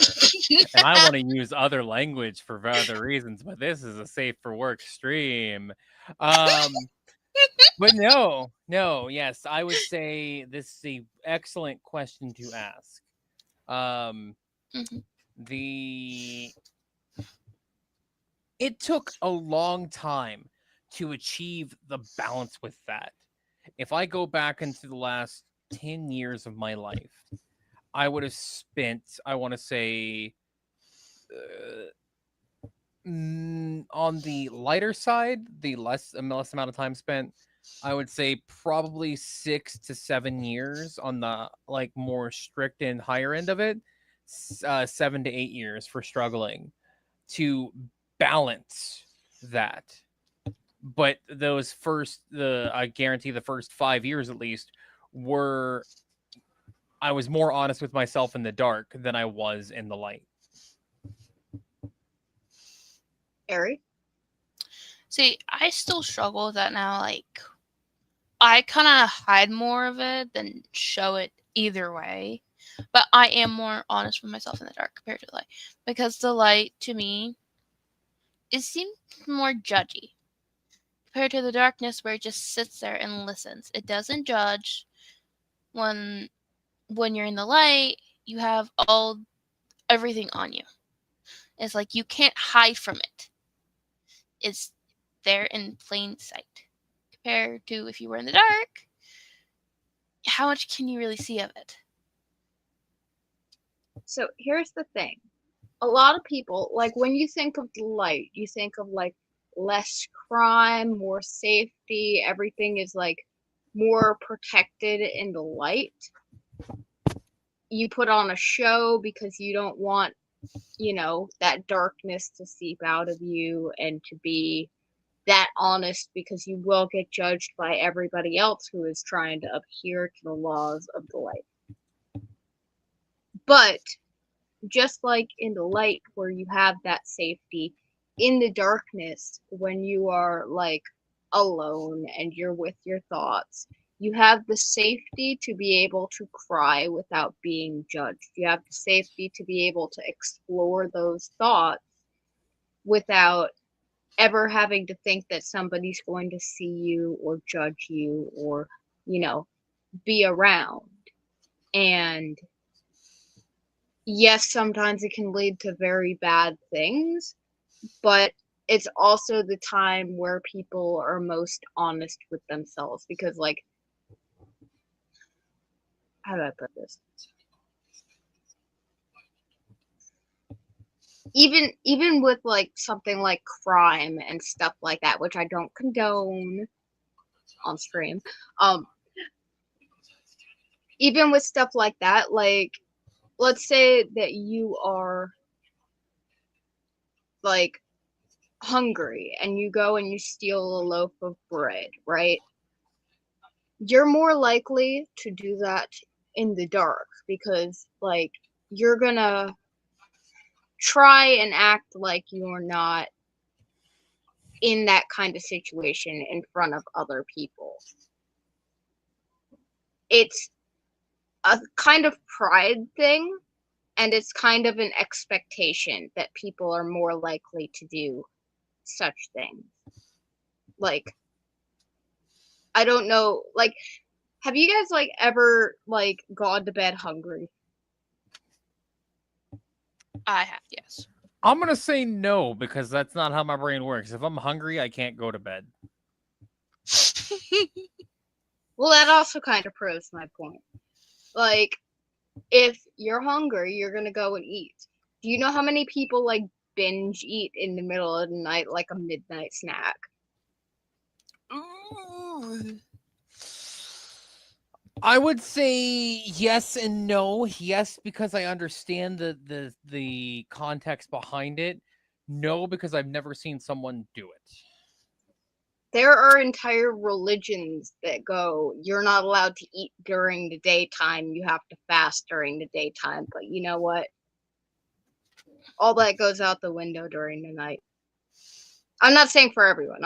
And I want to use other language for other reasons, but this is a safe for work stream. But no, yes, I would say this is an excellent question to ask. It took a long time to achieve the balance with that. If I go back into the last 10 years of my life, I would have spent, I want to say, on the lighter side, the less amount of time spent, I would say probably 6 to 7 years on the like more strict and higher end of it, 7 to 8 years for struggling to balance that. But those I guarantee the first 5 years at least I was more honest with myself in the dark than I was in the light. Ari? See, I still struggle with that now. Like, I kind of hide more of it than show it either way. But I am more honest with myself in the dark compared to the light. Because the light, to me, it seems more judgy. Compared to the darkness where it just sits there and listens. It doesn't judge. When you're in the light, you have everything on you. It's like you can't hide from it. It's there in plain sight. Compared to if you were in the dark, how much can you really see of it? So here's the thing. A lot of people, like when you think of the light, you think of like less crime, more safety, everything is like more protected in the light. You put on a show because you don't want, that darkness to seep out of you and to be that honest because you will get judged by everybody else who is trying to adhere to the laws of the light. But just like in the light where you have that safety, in the darkness when you are like alone and you're with your thoughts, you have the safety to be able to cry without being judged. You have the safety to be able to explore those thoughts without ever having to think that somebody's going to see you or judge you or, be around. And yes, sometimes it can lead to very bad things, but it's also the time where people are most honest with themselves because, like, how do I put this? Even with like something like crime and stuff like that, which I don't condone on stream, even with stuff like that, like, let's say that you are like hungry and you go and you steal a loaf of bread, right? You're more likely to do that in the dark because like you're gonna try and act like you're not in that kind of situation in front of other people. It's a kind of pride thing, and it's kind of an expectation that people are more likely to do such things. Like, I don't know, like, have you guys like ever like gone to bed hungry? I have, yes. I'm going to say no because that's not how my brain works. If I'm hungry, I can't go to bed. Well, that also kind of proves my point. Like, if you're hungry, you're going to go and eat. Do you know how many people like binge eat in the middle of the night like a midnight snack? Ooh. I would say yes and no. Yes, because I understand the context behind it. No, because I've never seen someone do it. There are entire religions that go, you're not allowed to eat during the daytime. You have to fast during the daytime. But you know what? all that goes out the window during the night. I'm not saying for everyone,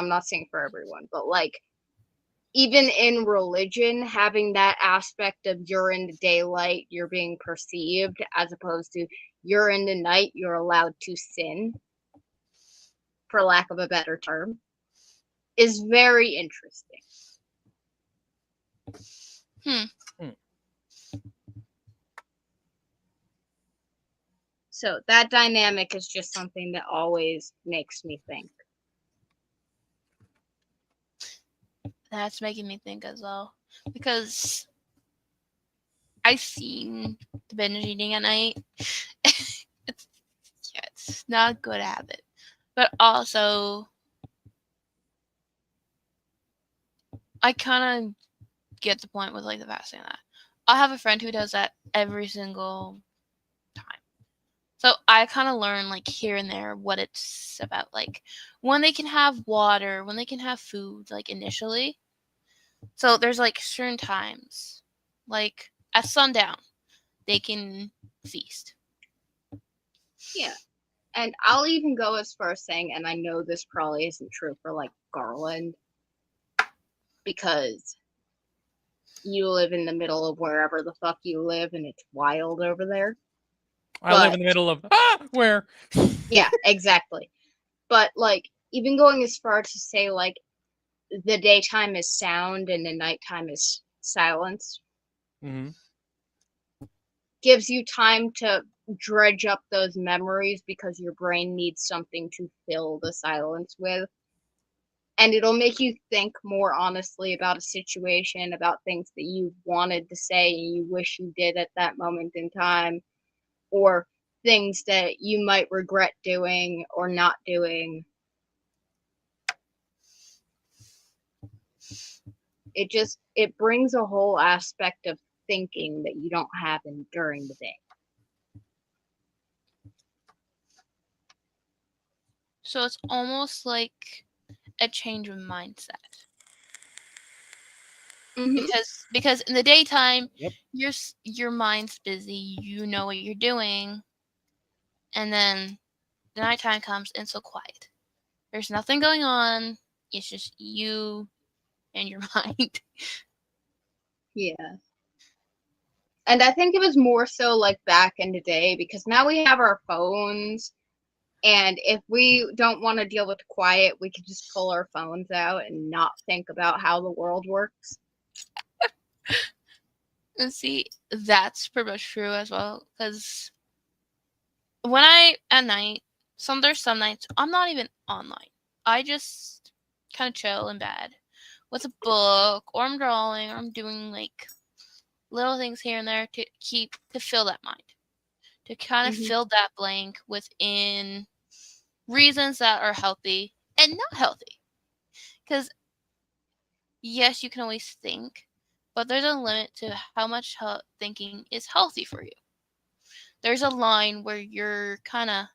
but like, even in religion, having that aspect of you're in the daylight, you're being perceived, as opposed to you're in the night, you're allowed to sin, for lack of a better term, is very interesting. So that dynamic is just something that always makes me think. That's making me think as well. Because I've seen the binge eating at night. It's not a good habit. But also, I kind of get the point with like the fasting and that. I have a friend who does that every single time. So I kind of learn like here and there what it's about. Like when they can have water, when they can have food, like initially. So there's like certain times, like at sundown, they can feast. Yeah. And I'll even go as far as saying, and I know this probably isn't true for like Garland, because you live in the middle of wherever the fuck you live and it's wild over there. I live in the middle of where? Yeah, exactly. But like, even going as far to say like the daytime is sound and the nighttime is silence, gives you time to dredge up those memories because your brain needs something to fill the silence with. And it'll make you think more honestly about a situation, about things that you wanted to say and you wish you did at that moment in time, or things that you might regret doing or not doing. It brings a whole aspect of thinking that you don't have during the day. So it's almost like a change of mindset. Because in the daytime, your mind's busy, you know what you're doing, and then the nighttime comes and it's so quiet. There's nothing going on. It's just you and your mind. Yeah. And I think it was more so like back in the day, because now we have our phones, and if we don't want to deal with the quiet, we can just pull our phones out and not think about how the world works. And see, that's pretty much true as well. Because at night, there's some nights I'm not even online. I just kind of chill in bed with a book, or I'm drawing, or I'm doing like little things here and there to fill that mind, to kind of fill that blank within reasons that are healthy and not healthy. Because yes, you can always think, but there's a limit to how much thinking is healthy for you. There's a line where you're kind of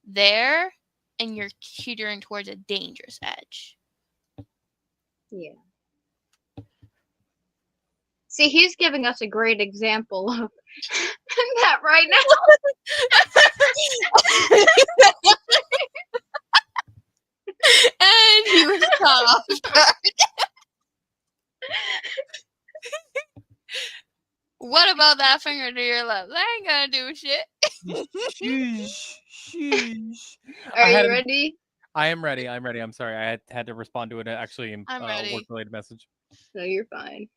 there and you're teetering towards a dangerous edge. Yeah. See, he's giving us a great example of that right now. And he was cut off. What about that finger to your left? That ain't gonna do shit. Sheesh. Are you ready? I am ready. I'm ready. I'm sorry. I had to respond to it actually in work-related message. No, you're fine.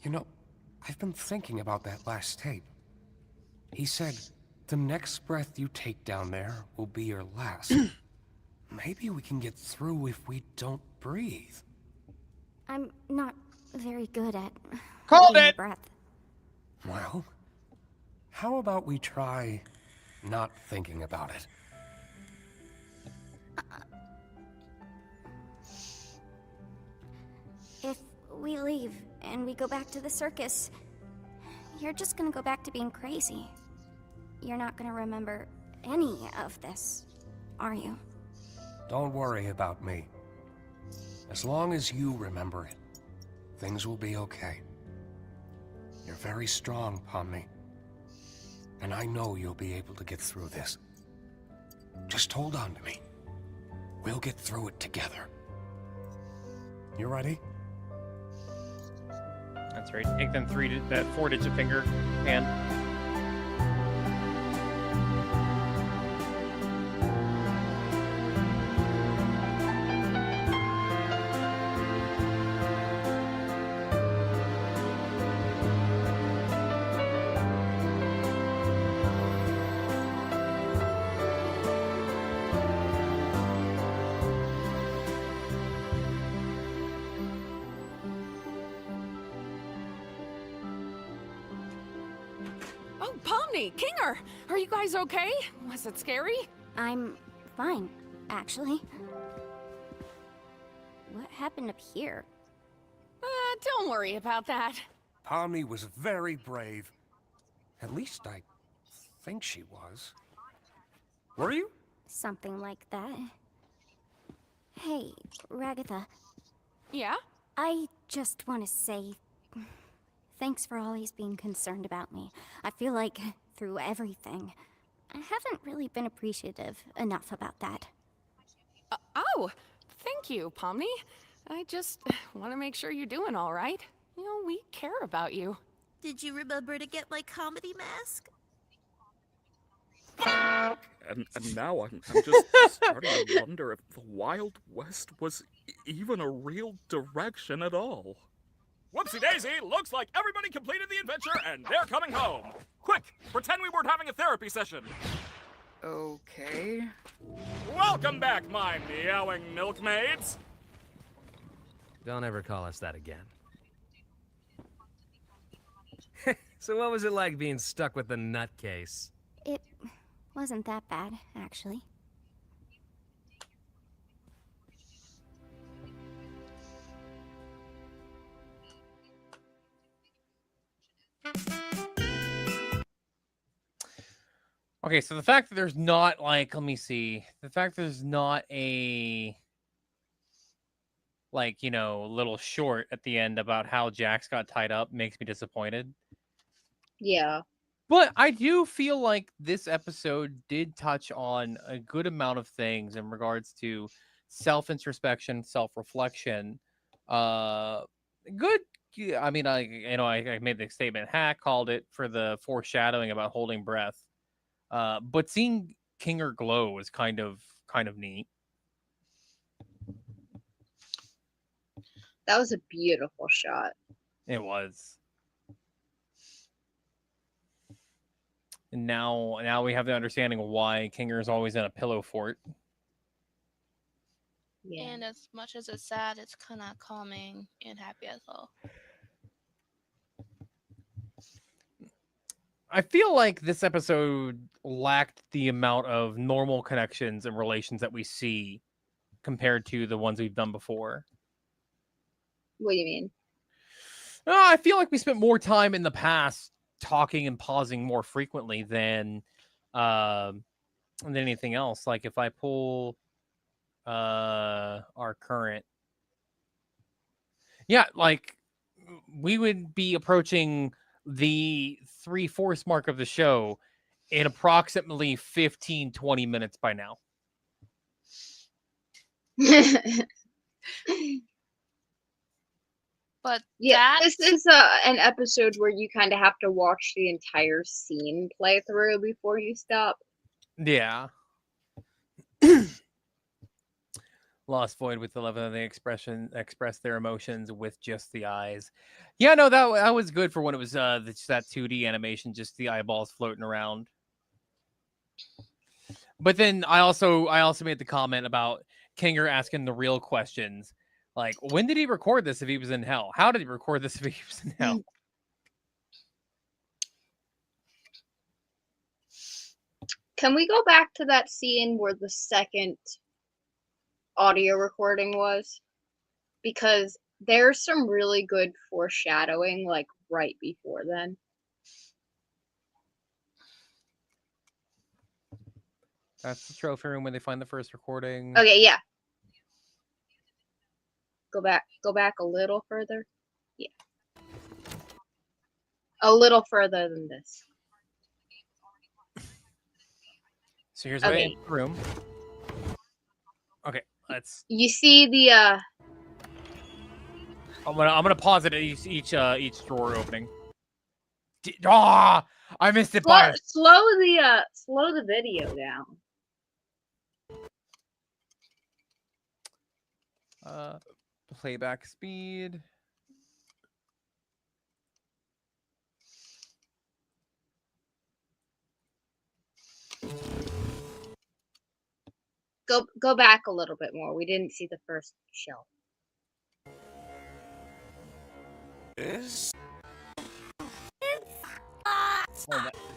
You know, I've been thinking about that last tape. He said, the next breath you take down there will be your last. Maybe we can get through if we don't breathe. I'm not very good at holding my breath. Well, how about we try not thinking about it? If we leave and we go back to the circus, you're just gonna go back to being crazy. You're not gonna remember any of this, are you? Don't worry about me. As long as you remember it, things will be okay. You're very strong, Pomni. And I know you'll be able to get through this. Just hold on to me. We'll get through it together. You ready? That's right. Take them that 4-digit finger hand. Oh, Pomni, Kinger, are you guys okay? Was it scary? I'm fine, actually. What happened up here? Don't worry about that. Pomni was very brave. At least I think she was. Were you? Something like that. Hey, Ragatha. Yeah? I just want to say thanks for always being concerned about me. I feel like through everything, I haven't really been appreciative enough about that. Oh, thank you, Pomni. I just want to make sure you're doing all right. You know, we care about you. Did you remember to get my comedy mask? And now I'm just starting to wonder if the Wild West was even a real direction at all. Whoopsie daisy, looks like everybody completed the adventure and they're coming home. Quick, pretend we weren't having a therapy session. Okay. Welcome back, my meowing milkmaids. Don't ever call us that again. So what was it like being stuck with the nutcase? It wasn't that bad, actually. Okay, so the fact that there's not, like, let me see. The fact that there's not a, like, you know, little short at the end about how Jax got tied up makes me disappointed. Yeah. But I do feel like this episode did touch on a good amount of things in regards to self-introspection, self-reflection. Good. I mean, I made the statement. Hack called it for the foreshadowing about holding breath. But seeing Kinger glow was kind of neat. That was a beautiful shot. It was. And now we have the understanding of why Kinger is always in a pillow fort. Yeah. And as much as it's sad, it's kind of calming and happy as well. I feel like this episode lacked the amount of normal connections and relations that we see compared to the ones we've done before. What do you mean? I feel like we spent more time in the past talking and pausing more frequently than anything else. Like if I pull our current, like we would be approaching the 3/4 mark of the show in approximately 15-20 minutes by now. But yeah, this is an episode where you kind of have to watch the entire scene play through before you stop. Yeah. Lost Void with the love of the expression, express their emotions with just the eyes. Yeah, no, that was good for when it was just that 2D animation, just the eyeballs floating around. But then I also made the comment about Kinger asking the real questions. Like, when did he record this if he was in hell? How did he record this if he was in hell? Can we go back to that scene where the second audio recording was? Because there's some really good foreshadowing, like, right before then. That's the trophy room where they find the first recording. Okay, yeah. Go back a little further. Yeah. A little further than this. So here's the Okay. room. Okay, let's. You see the I'm gonna pause it at each drawer opening. I missed it by. slow the video down. Playback speed. Go back a little bit more. We didn't see the first shelf.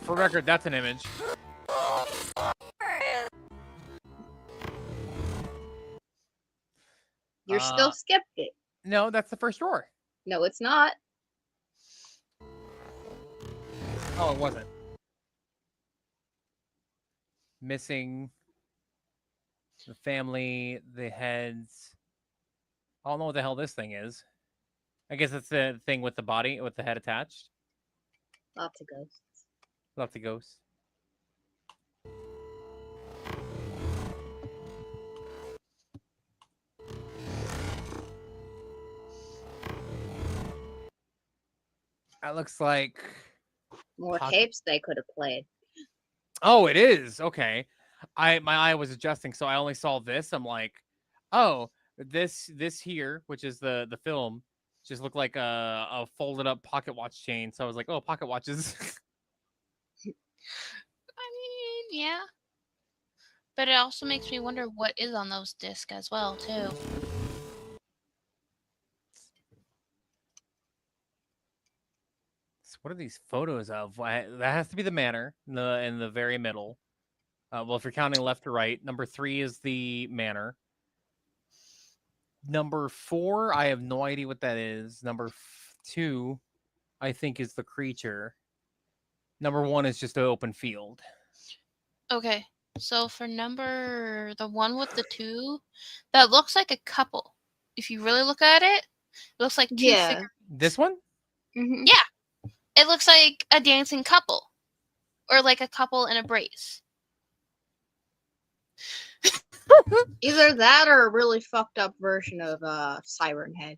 For record, that's an image. You're still skipped it. No, that's the first drawer. No, it's not. Oh, it wasn't. Missing the family, the heads. I don't know what the hell this thing is. I guess it's the thing with the body, with the head attached. Lots of ghosts. Lots of ghosts. That looks like more tapes they could have played. Oh, it is. Okay. My eye was adjusting, so I only saw this. I'm like, oh, this here, which is the film, just looked like a folded up pocket watch chain. So I was like, oh, pocket watches. I mean, yeah. But it also makes me wonder what is on those discs as well, too. What are these photos of? That has to be the manor in the very middle. Well, if you're counting left to right, number 3 is the manor. Number 4, I have no idea what that is. Number 2, I think, is the creature. Number 1 is just an open field. Okay, so for the one with the 2, that looks like a couple. If you really look at it, it looks like two figurines. This one? Mm-hmm. Yeah. It looks like a dancing couple. Or like a couple in a brace. Either that or a really fucked up version of Siren Head.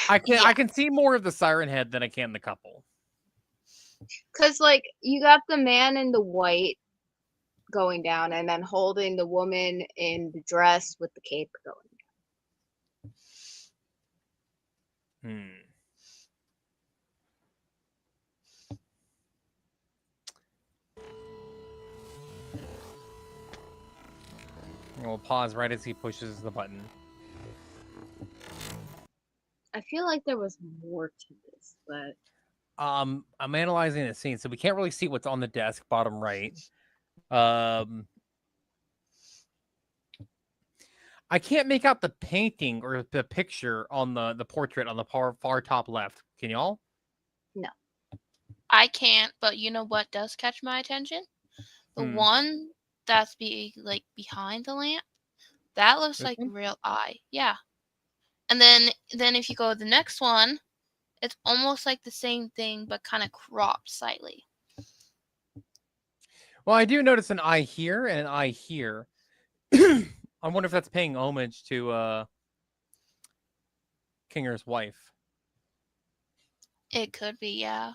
I can see more of the Siren Head than I can the couple. Cause like you got the man in the white going down, and then holding the woman in the dress with the cape going down. We'll pause right as he pushes the button. I feel like there was more to this, but I'm analyzing the scene, so we can't really see what's on the desk, bottom right. I can't make out the painting or the picture on the portrait on the far top left. Can y'all? No. I can't, but you know what does catch my attention? The one that's behind the lamp. That looks like a real eye. Yeah. And then if you go to the next one, it's almost like the same thing, but kind of cropped slightly. Well, I do notice an eye here and an eye here. I wonder if that's paying homage to Kinger's wife. It could be, yeah.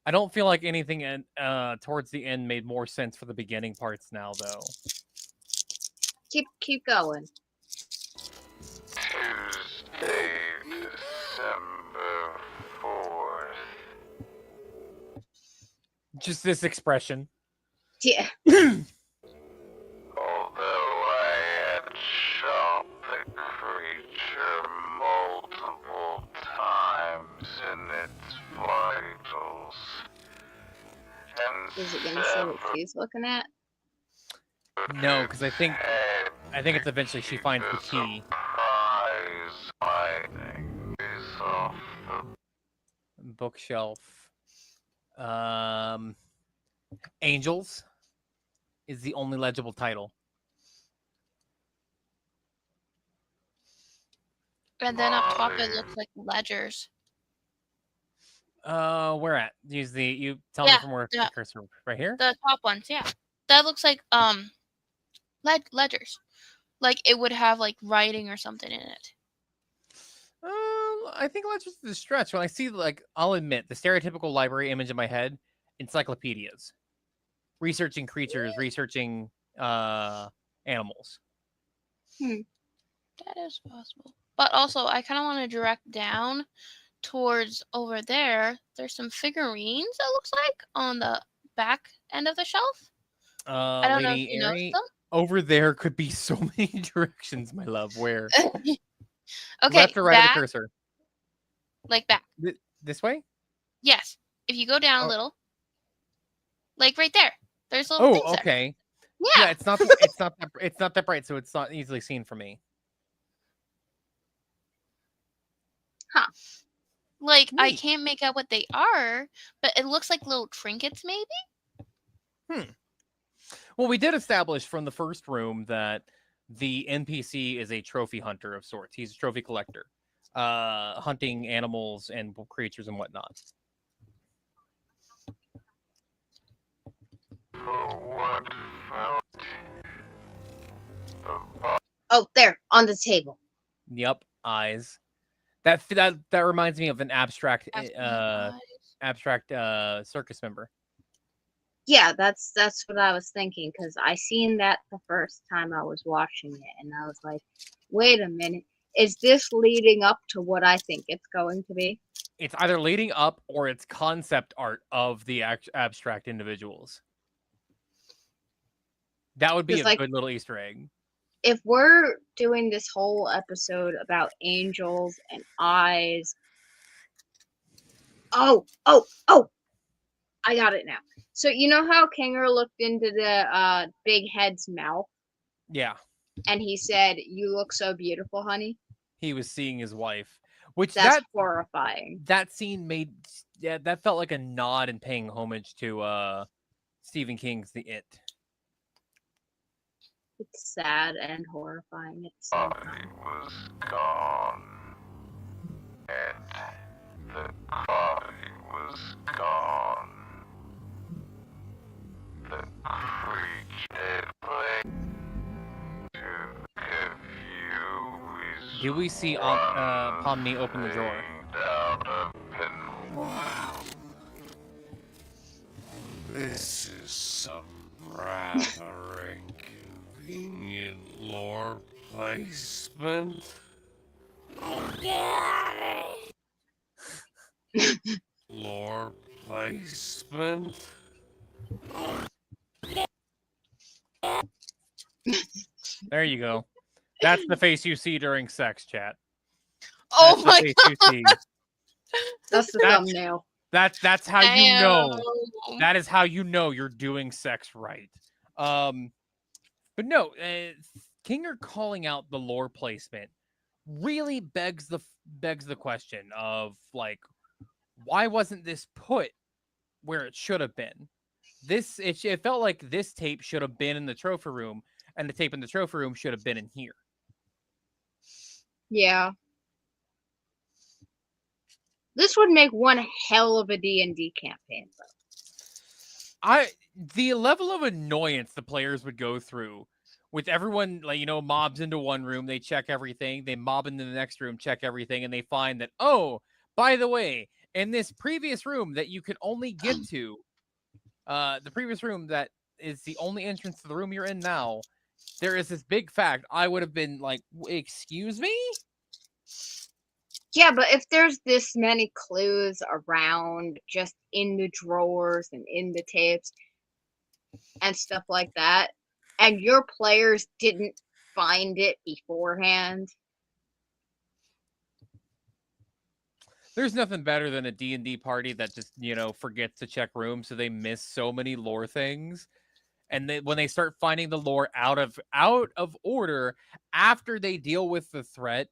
I don't feel like anything towards the end made more sense for the beginning parts now, though. Keep going. Tuesday, December 4th. Just this expression. Yeah. Although I had shot the creature multiple times in its vitals. Is it gonna say what she's looking at? No, because I think it's eventually she finds the key. Bookshelf. Angels is the only legible title. And then up top, it looks like ledgers. Where at? You tell me from where the cursor. Right here? The top ones, yeah. That looks like ledgers. Like it would have like writing or something in it. I think let's just the stretch. When I see, like, I'll admit, the stereotypical library image in my head, encyclopedias. Researching creatures, researching animals. That is possible. But also, I kind of want to direct down towards over there. There's some figurines, it looks like, on the back end of the shelf. I don't know if you noticed them. Over there could be so many directions, my love. Where? Okay, left or right of the cursor? Like back. This way? Yes. If you go down a little, like right there. There's little things there. Okay. Yeah. It's not that bright, so it's not easily seen for me. Huh. Like, I can't make out what they are, but it looks like little trinkets, maybe? Well, we did establish from the first room that the NPC is a trophy hunter of sorts. He's a trophy collector, hunting animals and creatures and whatnot. Oh, there, on the table. Yep, eyes. That reminds me of an abstract circus member. Yeah, that's what I was thinking, because I seen that the first time I was watching it, and I was like, wait a minute, is this leading up to what I think it's going to be? It's either leading up or it's concept art of the abstract individuals. That would be a good little Easter egg. If we're doing this whole episode about angels and eyes... Oh! I got it now. So you know how Kinger looked into the big head's mouth? Yeah. And he said, "You look so beautiful, honey." He was seeing his wife. Which that's horrifying. That scene that felt like a nod and paying homage to Stephen King's The It. It's sad and horrifying. It's so body was gone. And the body was gone. The creature confused. Do we see Pomni open the drawer? This is some rather inconvenient lore placement. Lore placement. There you go. That's the face you see during sex, chat. Oh my god! That's the thumbnail. That's how you know. That is how you know you're doing sex right. But no, Kinger calling out the lore placement really begs the question of, like, why wasn't this put where it should have been? It felt like this tape should have been in the trophy room, and the tape in the trophy room should have been in here. Yeah. This would make one hell of a D&D campaign, though. The level of annoyance the players would go through with everyone, like, you know, mobs into one room, they check everything, they mob into the next room, check everything, and they find that, oh, by the way, in this previous room that you could only get to, the previous room that is the only entrance to the room you're in now, there is this big fact. I would have been like, excuse me? Yeah, but if there's this many clues around, just in the drawers and in the tapes and stuff like that, and your players didn't find it beforehand. There's nothing better than a D&D party that just, you know, forgets to check rooms, so they miss so many lore things. And when they start finding the lore out of order after they deal with the threat,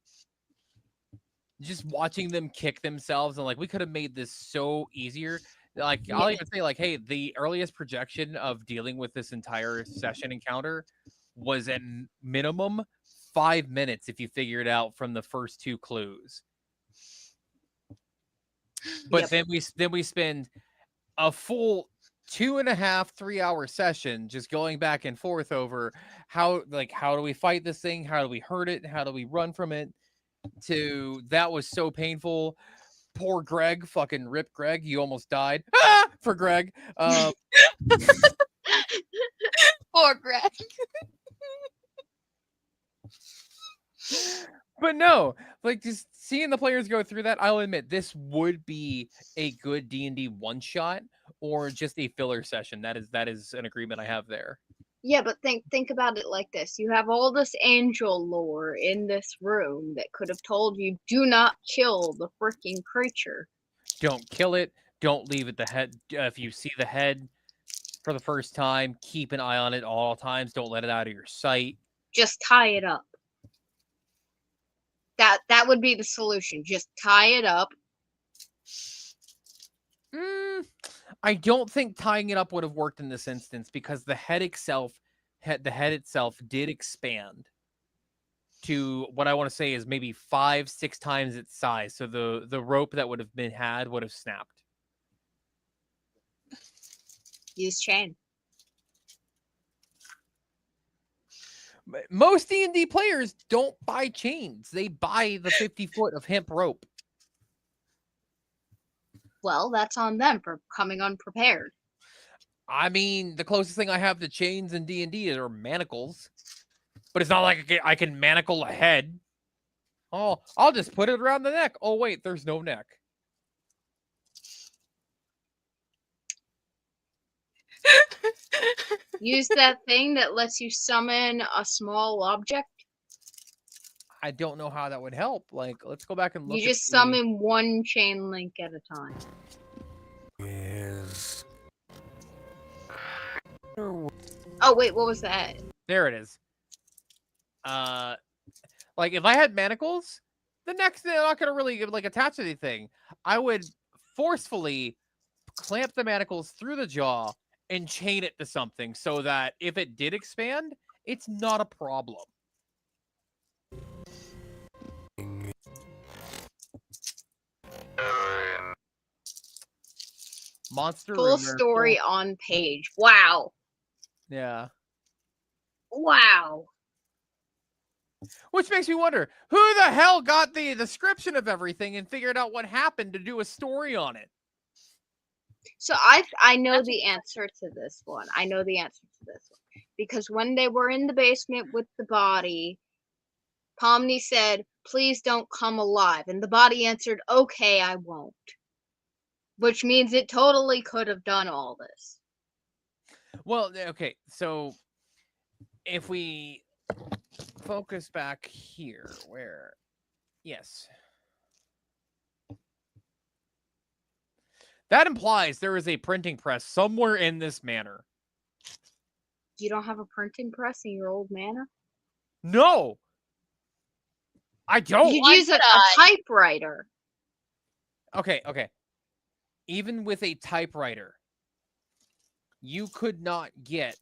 just watching them kick themselves and, like, we could have made this so easier. Like, I'll even say, like, hey, the earliest projection of dealing with this entire session encounter was at minimum 5 minutes if you figure it out from the first 2 clues. But then we spend a full 2.5, 3-hour session just going back and forth over how do we fight this thing? How do we hurt it? How do we run from it? That was so painful. Poor Greg, fucking rip Greg. You almost died. For Greg. Poor Greg. But no, just seeing the players go through that, I'll admit this would be a good D&D one shot or just a filler session. That is an agreement I have there. Yeah, but think about it like this. You have all this angel lore in this room that could have told you, do not kill the freaking creature. Don't kill it. Don't leave it the head. If you see the head for the first time, keep an eye on it all times. Don't let it out of your sight. Just tie it up. That would be the solution. Just tie it up. I don't think tying it up would have worked in this instance because the head itself did expand to what I want to say is maybe 5-6 times its size. So the rope that would have been would have snapped. Use chain. Most D&D players don't buy chains. They buy the 50 foot of hemp rope. Well, that's on them for coming unprepared. I mean, the closest thing I have to chains in D&D are manacles. But it's not like I can manacle a head. Oh, I'll just put it around the neck. Oh, wait, there's no neck. Use that thing that lets you summon a small object. I don't know how that would help. Let's go back and look. You just summon one chain link at a time. Yes. Oh, wait, what was that? There it is. If I had manacles, the next thing I'm not gonna really attach anything. I would forcefully clamp the manacles through the jaw and chain it to something so that if it did expand, it's not a problem. Monster Full rumor, story on page. Wow. Yeah. Wow. Which makes me wonder, who the hell got the description of everything and figured out what happened to do a story on it? So I know the answer to this one. Because when they were in the basement with the body, Pomni said, "Please don't come alive." And the body answered, "Okay, I won't." Which means it totally could have done all this. Well, okay, so if we focus back here, yes. That implies there is a printing press somewhere in this manor. You don't have a printing press in your old manor? No! I don't! You'd use a typewriter. Okay. Even with a typewriter, you could not get...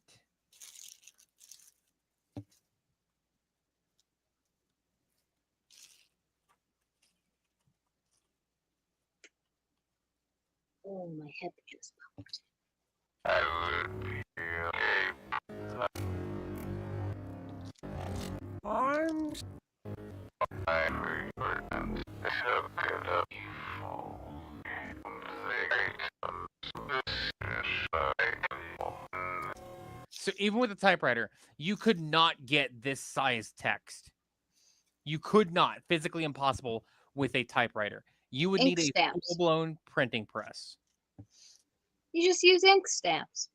Oh, my head just popped. So even with a typewriter, you could not get this size text. You could not. Physically impossible with a typewriter. You would need a full-blown printing press. You just use ink stamps.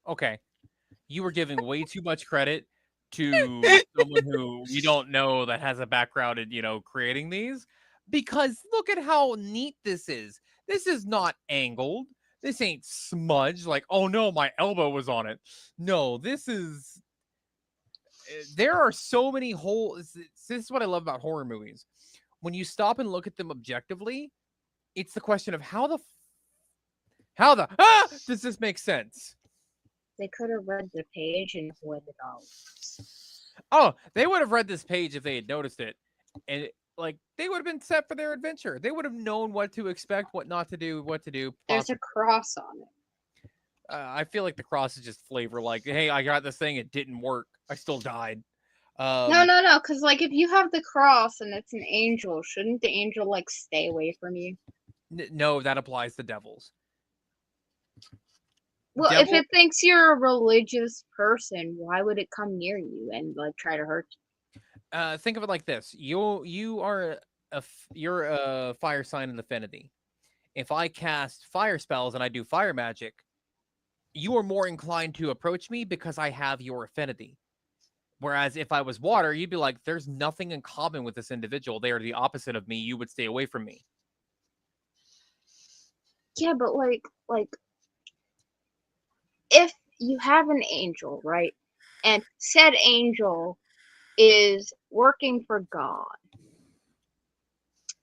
Okay. You were giving way too much credit to someone who you don't know that has a background in, creating these. Because look at how neat this is. This is not angled. This ain't smudged. Oh no, my elbow was on it. No, this is... There are so many holes. This is what I love about horror movies. When you stop and look at them objectively, it's the question of how does this make sense? They could have read the page and avoided all this. Oh, they would have read this page if they had noticed it, and they would have been set for their adventure. They would have known what to expect, what not to do, what to do. There's a cross on it. I feel like the cross is just flavor. Like, hey, I got this thing, it didn't work. I still died. No, because if you have the cross and it's an angel, shouldn't the angel stay away from you? No, that applies to devils. Well, if it thinks you're a religious person, why would it come near you and try to hurt you? Think of it like this: you're a fire sign in affinity. If I cast fire spells and I do fire magic, you are more inclined to approach me because I have your affinity. Whereas if I was water, you'd be like, there's nothing in common with this individual. They are the opposite of me. You would stay away from me. Yeah, but if you have an angel, right? And said angel is working for God,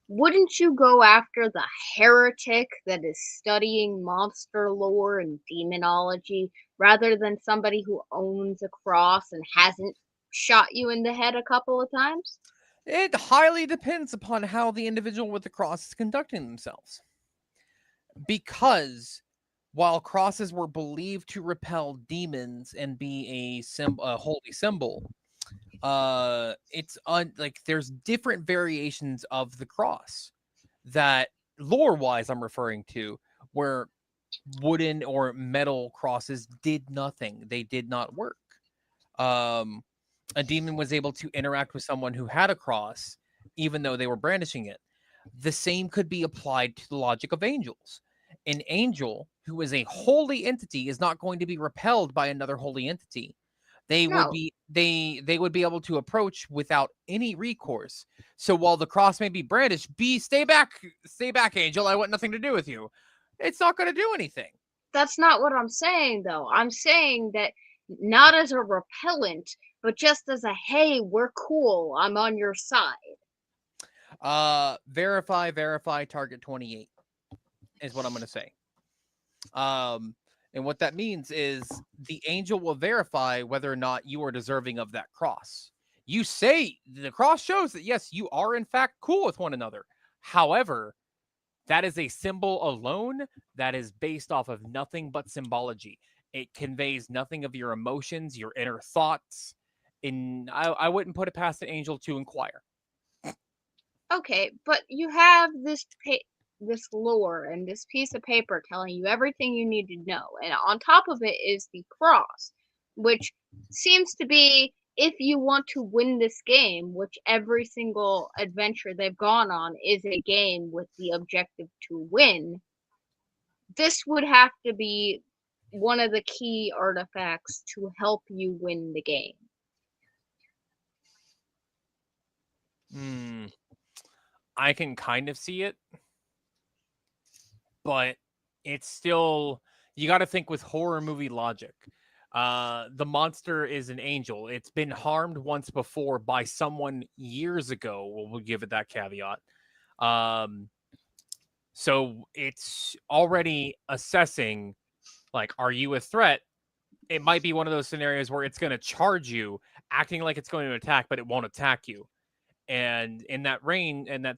wouldn't you go after the heretic that is studying monster lore and demonology rather than somebody who owns a cross and hasn't shot you in the head a couple of times? It highly depends upon how the individual with the cross is conducting themselves. Because while crosses were believed to repel demons and be a holy symbol, there's different variations of the cross that lore-wise I'm referring to, where wooden or metal crosses did nothing. They did not work. A demon was able to interact with someone who had a cross, even though they were brandishing it. The same could be applied to the logic of angels. An angel who is a holy entity is not going to be repelled by another holy entity. They would be able to approach without any recourse. So while the cross may be brandished, stay back, angel. I want nothing to do with you. It's not going to do anything. That's not what I'm saying, though. I'm saying that not as a repellent, but just as a, hey, we're cool, I'm on your side. Verify target 28 is what I'm going to say. And what that means is the angel will verify whether or not you are deserving of that cross. You say the cross shows that, yes, you are in fact cool with one another. However, that is a symbol alone that is based off of nothing but symbology. It conveys nothing of your emotions, your inner thoughts. And I wouldn't put it past an angel to inquire. Okay, but you have this lore and this piece of paper telling you everything you need to know. And on top of it is the cross, which seems to be, if you want to win this game, which every single adventure they've gone on is a game with the objective to win, this would have to be one of the key artifacts to help you win the game. I can kind of see it, but it's still, you got to think with horror movie logic. The monster is an angel. It's been harmed once before by someone years ago. We'll give it that caveat. So it's already assessing, are you a threat? It might be one of those scenarios where it's going to charge you, acting like it's going to attack, but it won't attack you. And in that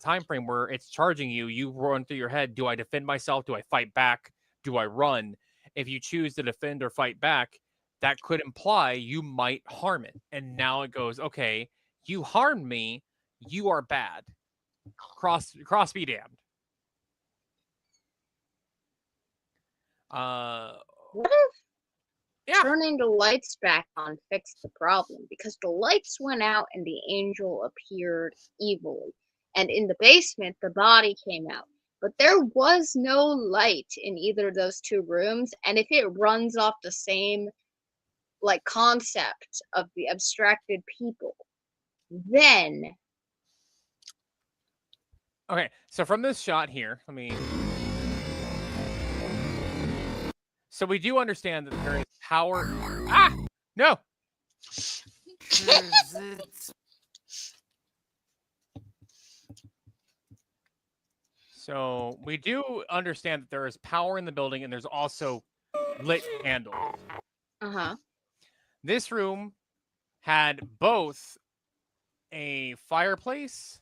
time frame where it's charging you, you run through your head, do I defend myself? Do I fight back? Do I run? If you choose to defend or fight back, that could imply you might harm it. And now it goes, okay, you harmed me. You are bad. Cross be damned. What if turning the lights back on fixed the problem? Because the lights went out and the angel appeared evilly. And in the basement, the body came out. But there was no light in either of those two rooms. And if it runs off the same concept of the abstracted people, then... Okay, so from this shot here, so we do understand that there is power. No. So we do understand that there is power in the building and there's also lit candles. Uh-huh. This room had both a fireplace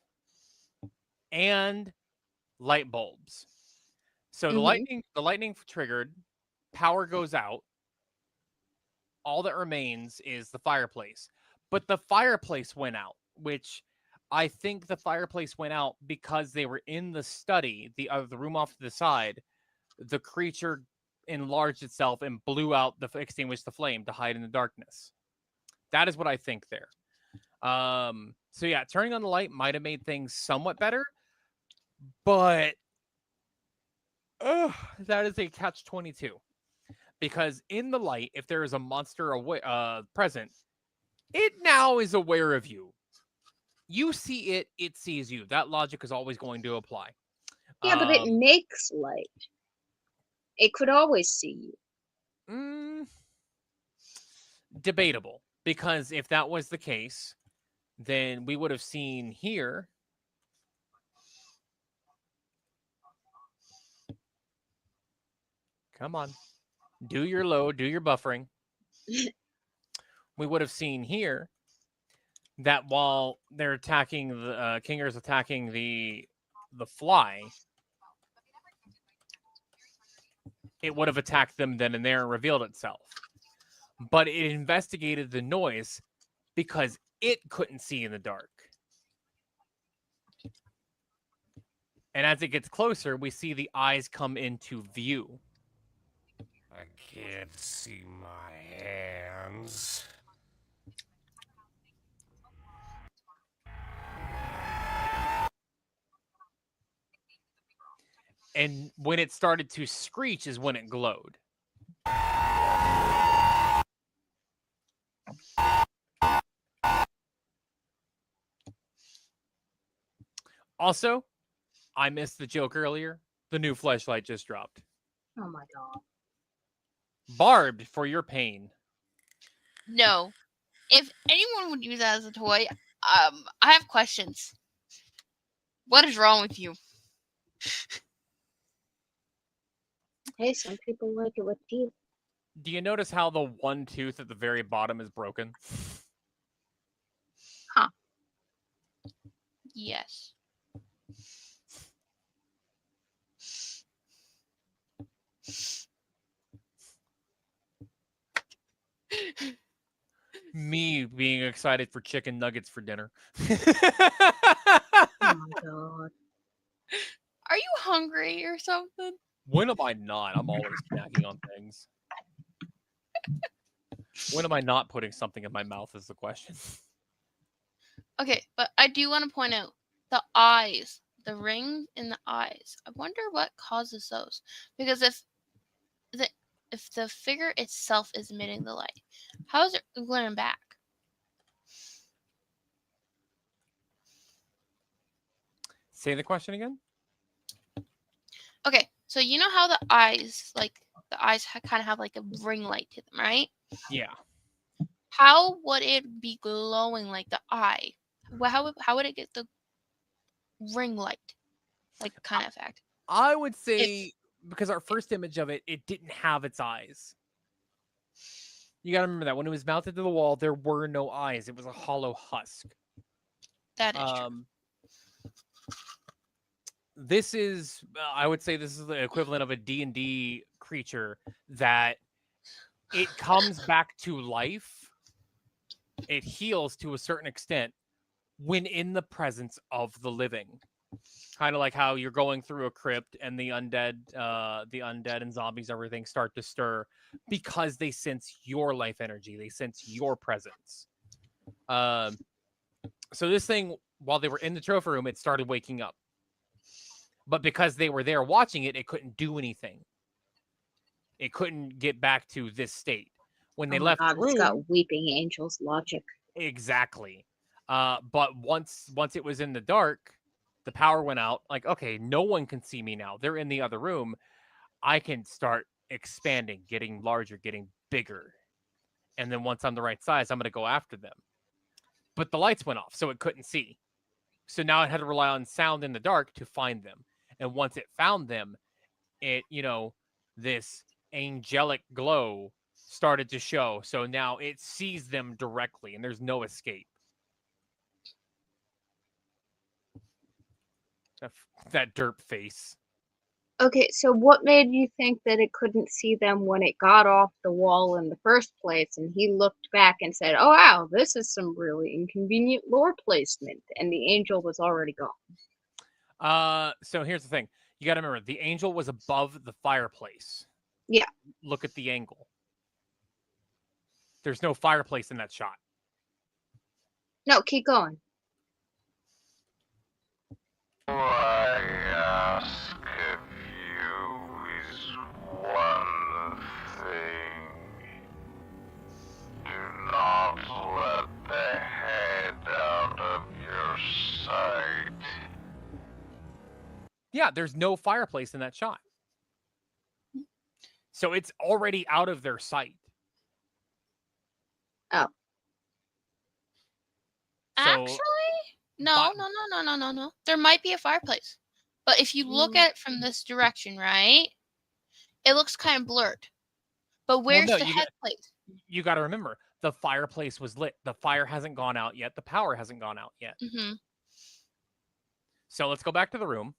and light bulbs. So the lightning triggered, power goes out. All that remains is the fireplace. But the fireplace went out, which I think the fireplace went out because they were in the study, the room off to the side. The creature enlarged itself and blew out extinguished the flame to hide in the darkness. That is what I think there. So yeah, turning on the light might have made things somewhat better, but that is a catch-22. Because in the light, if there is a monster present, it now is aware of you. You see it, it sees you. That logic is always going to apply. Yeah, but it makes light. It could always see you. Debatable. Because if that was the case, then we would have seen here. Come on. Do your load, do your buffering. We would have seen here that while they're attacking the Kinger's attacking the fly, it would have attacked them then and there and revealed itself. But it investigated the noise because it couldn't see in the dark. And as it gets closer, we see the eyes come into view. I can't see my hands. And when it started to screech is when it glowed. Also, I missed the joke earlier. The new fleshlight just dropped. Oh my god. Barbed for your pain. No. If anyone would use that as a toy, I have questions. What is wrong with you? Hey, some people like it with teeth. Do you notice how the one tooth at the very bottom is broken? Huh. Yes. Me being excited for chicken nuggets for dinner. Oh my god. Are you hungry or something? When am I not? I'm always snacking on things. When am I not putting something in my mouth is the question. Okay, but I do want to point out the eyes, the ring in the eyes. I wonder what causes those. Because if the figure itself is emitting the light, how is it going back? Say the question again? Okay, so you know how the eyes, kind of have like a ring light to them, right? Yeah. How would it be glowing like the eye? How would it get the ring light, like kind of effect? I would say because our first image of it, it didn't have its eyes. You got to remember that when it was mounted to the wall, there were no eyes. It was a hollow husk. That is true. This is, I would say, this is the equivalent of a D&D creature that it comes back to life. It heals to a certain extent when in the presence of the living. Kind of like how you're going through a crypt and the undead and zombies, everything start to stir because they sense your life energy. They sense your presence. So this thing, while they were in the trophy room, it started waking up. But because they were there watching it, it couldn't do anything. It couldn't get back to this state. When they left the room, it's got weeping angels logic. Exactly. But once it was in the dark, the power went out. Like, okay, no one can see me now. They're in the other room. I can start expanding, getting larger, getting bigger. And then once I'm the right size, I'm going to go after them. But the lights went off, so it couldn't see. So now it had to rely on sound in the dark to find them. And once it found them, it, this angelic glow started to show. So now it sees them directly, and there's no escape. That derp face. Okay, so what made you think that it couldn't see them when it got off the wall in the first place? And he looked back and said, "Oh wow, this is some really inconvenient lore placement," and the angel was already gone. So here's the thing. You got to remember, the angel was above the fireplace. Yeah. Look at the angle. There's no fireplace in that shot. No, keep going. I ask of you is one thing. Do not let the head out of your sight. Yeah, there's no fireplace in that shot. So it's already out of their sight. Oh. Actually, no. There might be a fireplace. But if you look at it from this direction, right, it looks kind of blurred. But where's the head place? You got to remember, the fireplace was lit. The fire hasn't gone out yet. The power hasn't gone out yet. Mm-hmm. So let's go back to the room.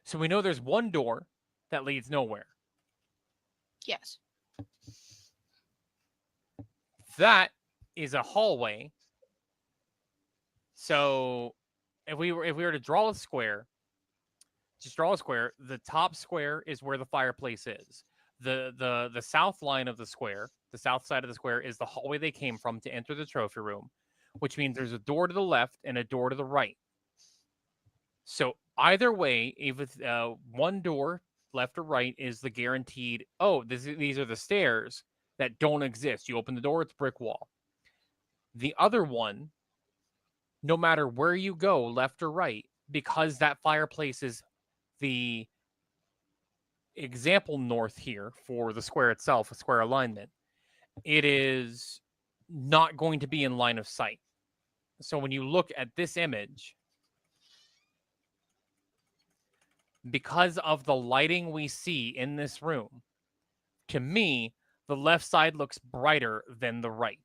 So we know there's one door that leads nowhere. Yes. That is a hallway. So if we were to draw a square, just draw a square, the top square is where the fireplace is. The south line of the square, the south side of the square, is the hallway they came from to enter the trophy room, which means there's a door to the left and a door to the right. So either way, if it's one door, left or right, is the guaranteed, these are the stairs that don't exist. You open the door, it's brick wall. The other one, no matter where you go, left or right, because that fireplace is the example north here for the square itself, a square alignment, it is not going to be in line of sight. So when you look at this image, because of the lighting we see in this room, to me, the left side looks brighter than the right.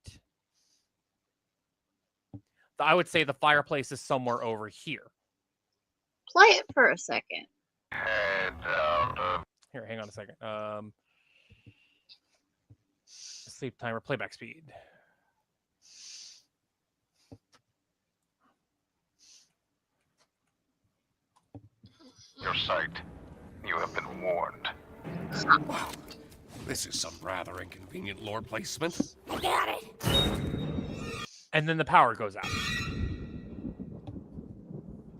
I would say the fireplace is somewhere over here. Play it for a second. Here, hang on a second. Sleep timer, playback speed. Your sight. You have been warned. Wow. This is some rather inconvenient lore placement. I got it. And then the power goes out.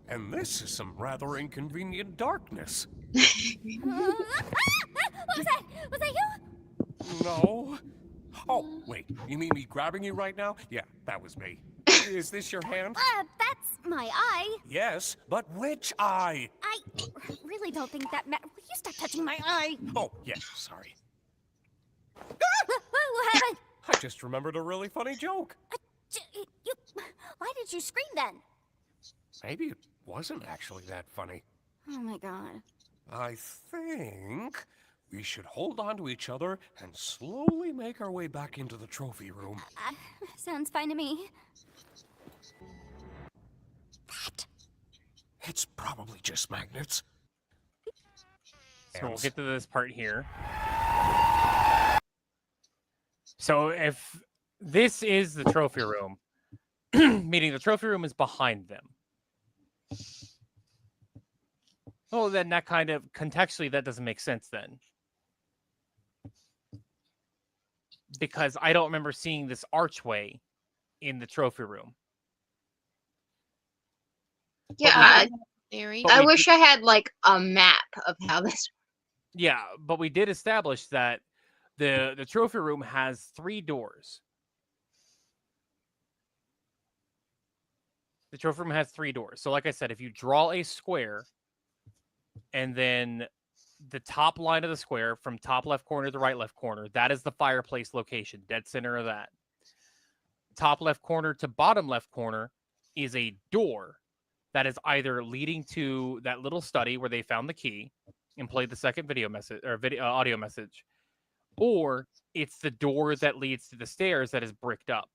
And this is some rather inconvenient darkness. Was that you? No. Oh, wait. You mean me grabbing you right now? Yeah, that was me. Is this your hand? That's my eye. Yes, but which eye? I really don't think that Will you stop touching my eye? Oh, yeah, sorry. What happened? I just remembered a really funny joke. Why did you scream then? Maybe it wasn't actually that funny. Oh my god. I think we should hold on to each other and slowly make our way back into the trophy room. Sounds fine to me. It's probably just magnets. So we'll get to this part here. So if this is the trophy room, meaning the trophy room is behind them. Oh, then that kind of, contextually, that doesn't make sense then. Because I don't remember seeing this archway in the trophy room. Yeah, I wish I had like a map of how this. Yeah, but we did establish that the trophy room has 3 doors. The trophy room has 3 doors. So like I said, if you draw a square and then the top line of the square from top left corner to right left corner, that is the fireplace location, dead center of that. Top left corner to bottom left corner is a door that is either leading to that little study where they found the key and played the second video message or audio message, or it's the door that leads to the stairs that is bricked up,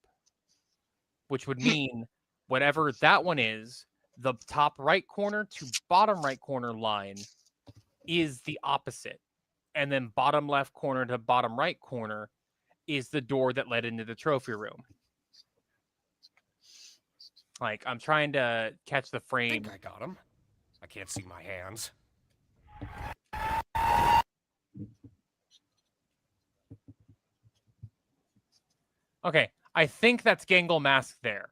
which would mean whatever that one is, the top right corner to bottom right corner line is the opposite. And then bottom left corner to bottom right corner is the door that led into the trophy room. Like, I'm trying to catch the I frame. think I got him. I can't see my hands. Okay, I think that's Gangle Mask there.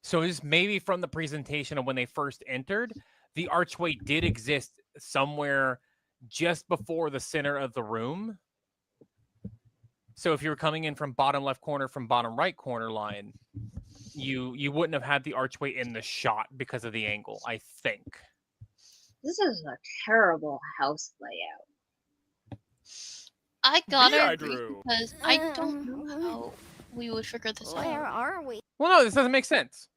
So this maybe from the presentation of when they first entered, the archway did exist somewhere just before the center of the room. So if you were coming in from bottom left corner from bottom right corner line, you wouldn't have had the archway in the shot because of the angle, I think. This is a terrible house layout. I gotta I agree drew. because I don't know how we would figure this Where out. are we? Well, no, this doesn't make sense.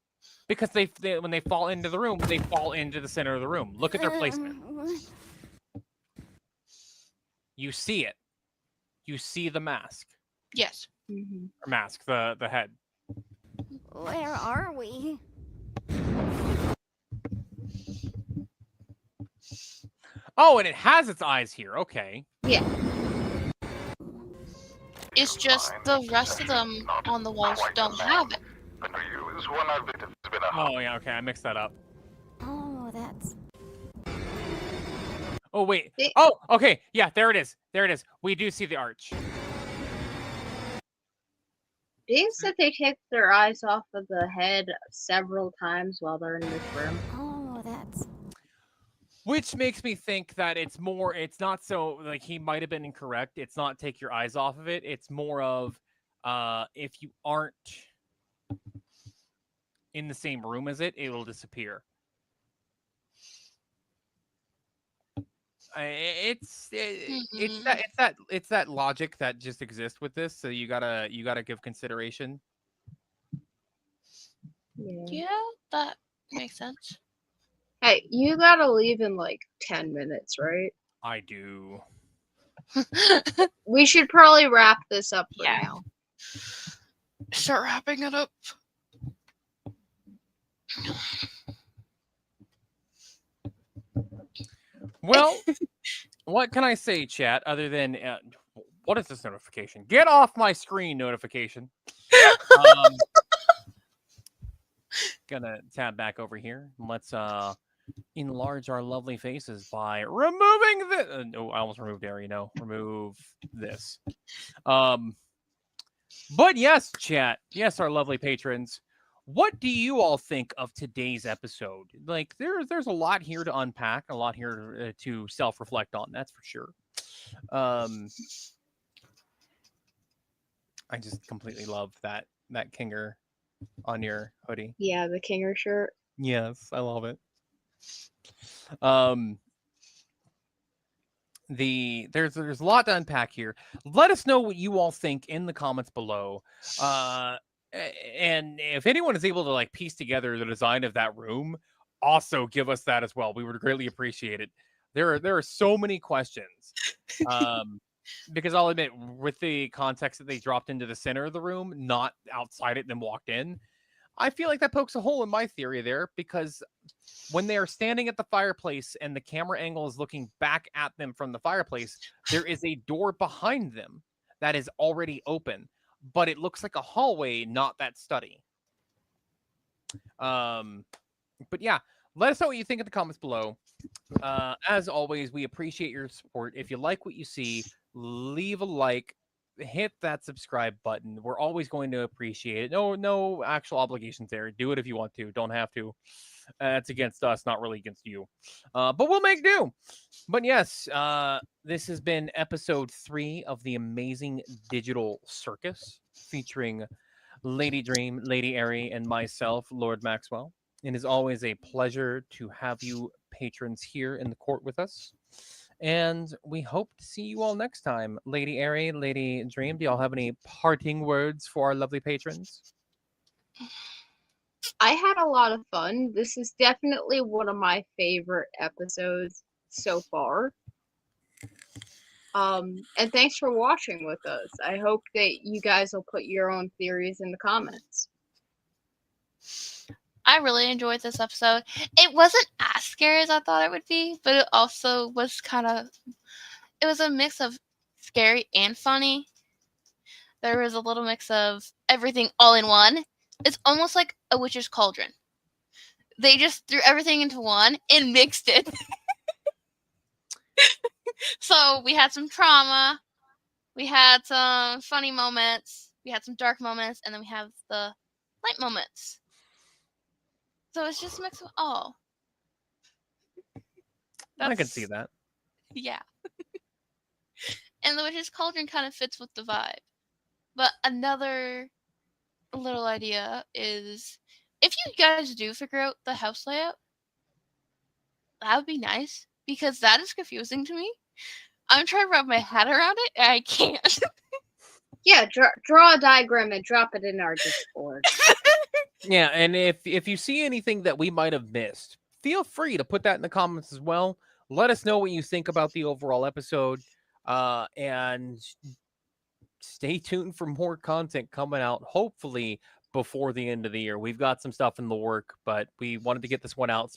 Because they when they fall into the room, they fall into the center of the room. Look at their placement. You see it. You see the mask. Yes. Or mask, the head. Where are we? Oh, and it has its eyes here. Okay. Yeah. It's just the rest of them on the walls don't have it. But for you, as one I've been a Oh, yeah, okay. I mixed that up. Oh, that's... Oh, wait. Oh, okay. Yeah, there it is. There it is. We do see the arch. Being said they take their eyes off of the head several times while they're in this room. Oh, that's... Which makes me think that it's not so, like, he might have been incorrect. It's not take your eyes off of it. It's more of, if you aren't in the same room as it, it'll disappear. It's that logic that just exists with this. So you gotta give consideration. Yeah, that makes sense. Hey, you gotta leave in like 10 minutes, right? I do. We should probably wrap this up for now. Start wrapping it up. Well, what can I say, chat, other than what is this notification? Get off my screen notification. Gonna tab back over here. Let's enlarge our lovely faces by removing the oh, I almost removed area. No, remove this. But yes, chat. Yes, our lovely patrons. What do you all think of today's episode? Like, there's a lot here to unpack, a lot here to self-reflect on. That's for sure. I just completely love that Kinger on your hoodie. Yeah, the Kinger shirt. Yes, I love it. There's a lot to unpack here. Let us know what you all think in the comments below. And if anyone is able to like piece together the design of that room, also give us that as well. We would greatly appreciate it. There are so many questions. Because I'll admit, with the context that they dropped into the center of the room, not outside it, then walked in, I feel like that pokes a hole in my theory there, because when they are standing at the fireplace and the camera angle is looking back at them from the fireplace, there is a door behind them that is already open, but it looks like a hallway, not that study. But yeah, let us know what you think in the comments below. As always, we appreciate your support. If you like what you see, leave a like, hit that subscribe button. We're always going to appreciate it. No actual obligations there. Do it if you want to. Don't have to. It's against us, not really against you. But we'll make do. But yes, this has been episode 3 of the amazing digital circus featuring Lady Dream, Lady Airy, and myself, Lord Maxwell. It is always a pleasure to have you patrons here in the court with us. And we hope to see you all next time. Lady Airy, Lady Dream, do y'all have any parting words for our lovely patrons? I had a lot of fun. This is definitely one of my favorite episodes so far. And thanks for watching with us. I hope that you guys will put your own theories in the comments. I really enjoyed this episode. It wasn't as scary as I thought it would be, but it also was it was a mix of scary and funny. There was a little mix of everything all in one. It's almost like a witch's cauldron. They just threw everything into one and mixed it. So we had some trauma, we had some funny moments, we had some dark moments, and then we have the light moments. So it's just a mix of all. I can see that. Yeah. And the witch's cauldron kind of fits with the vibe. But another little idea is, if you guys do figure out the house layout, that would be nice, because that is confusing to me. I'm trying to wrap my head around it, and I can't. Yeah, draw a diagram and drop it in our Discord. Yeah, and if you see anything that we might have missed, feel free to put that in the comments as well. Let us know what you think about the overall episode, and stay tuned for more content coming out, hopefully before the end of the year. We've got some stuff in the work, but we wanted to get this one out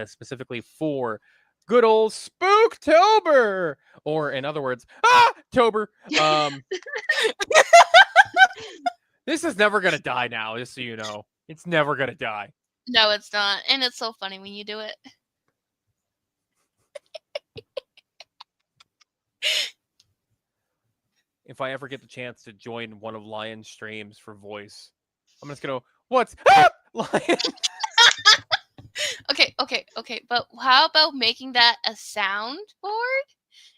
specifically for good old Spooktober, or in other words, Tober. This is never gonna die now, just so you know. It's never gonna die. No, it's not. And it's so funny when you do it. If I ever get the chance to join one of Lion's streams for voice, I'm just gonna, what's up, Lion? Okay. But how about making that a soundboard?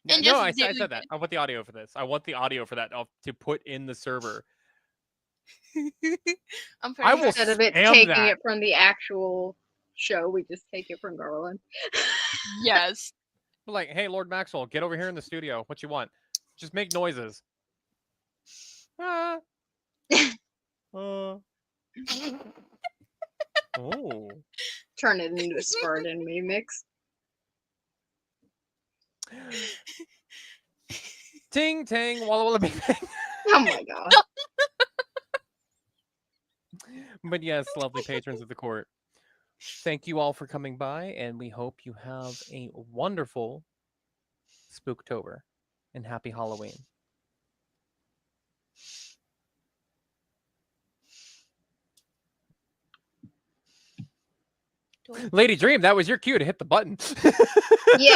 And No, I said that. I want the audio for this. I want the audio for that to put in the server. I'm I will Instead of it spam taking that. it from the actual show, we just take it from Garland. Yes. Like, hey, Lord Maxwell, get over here in the studio. What you want? Just make noises. Oh. Turn it into a Spartan mix. Ting tang, walla walla bing bang. Oh my god. But yes, lovely patrons of the court, thank you all for coming by, and we hope you have a wonderful Spooktober and happy Halloween. Lady Dream, that was your cue to hit the button. Yeah.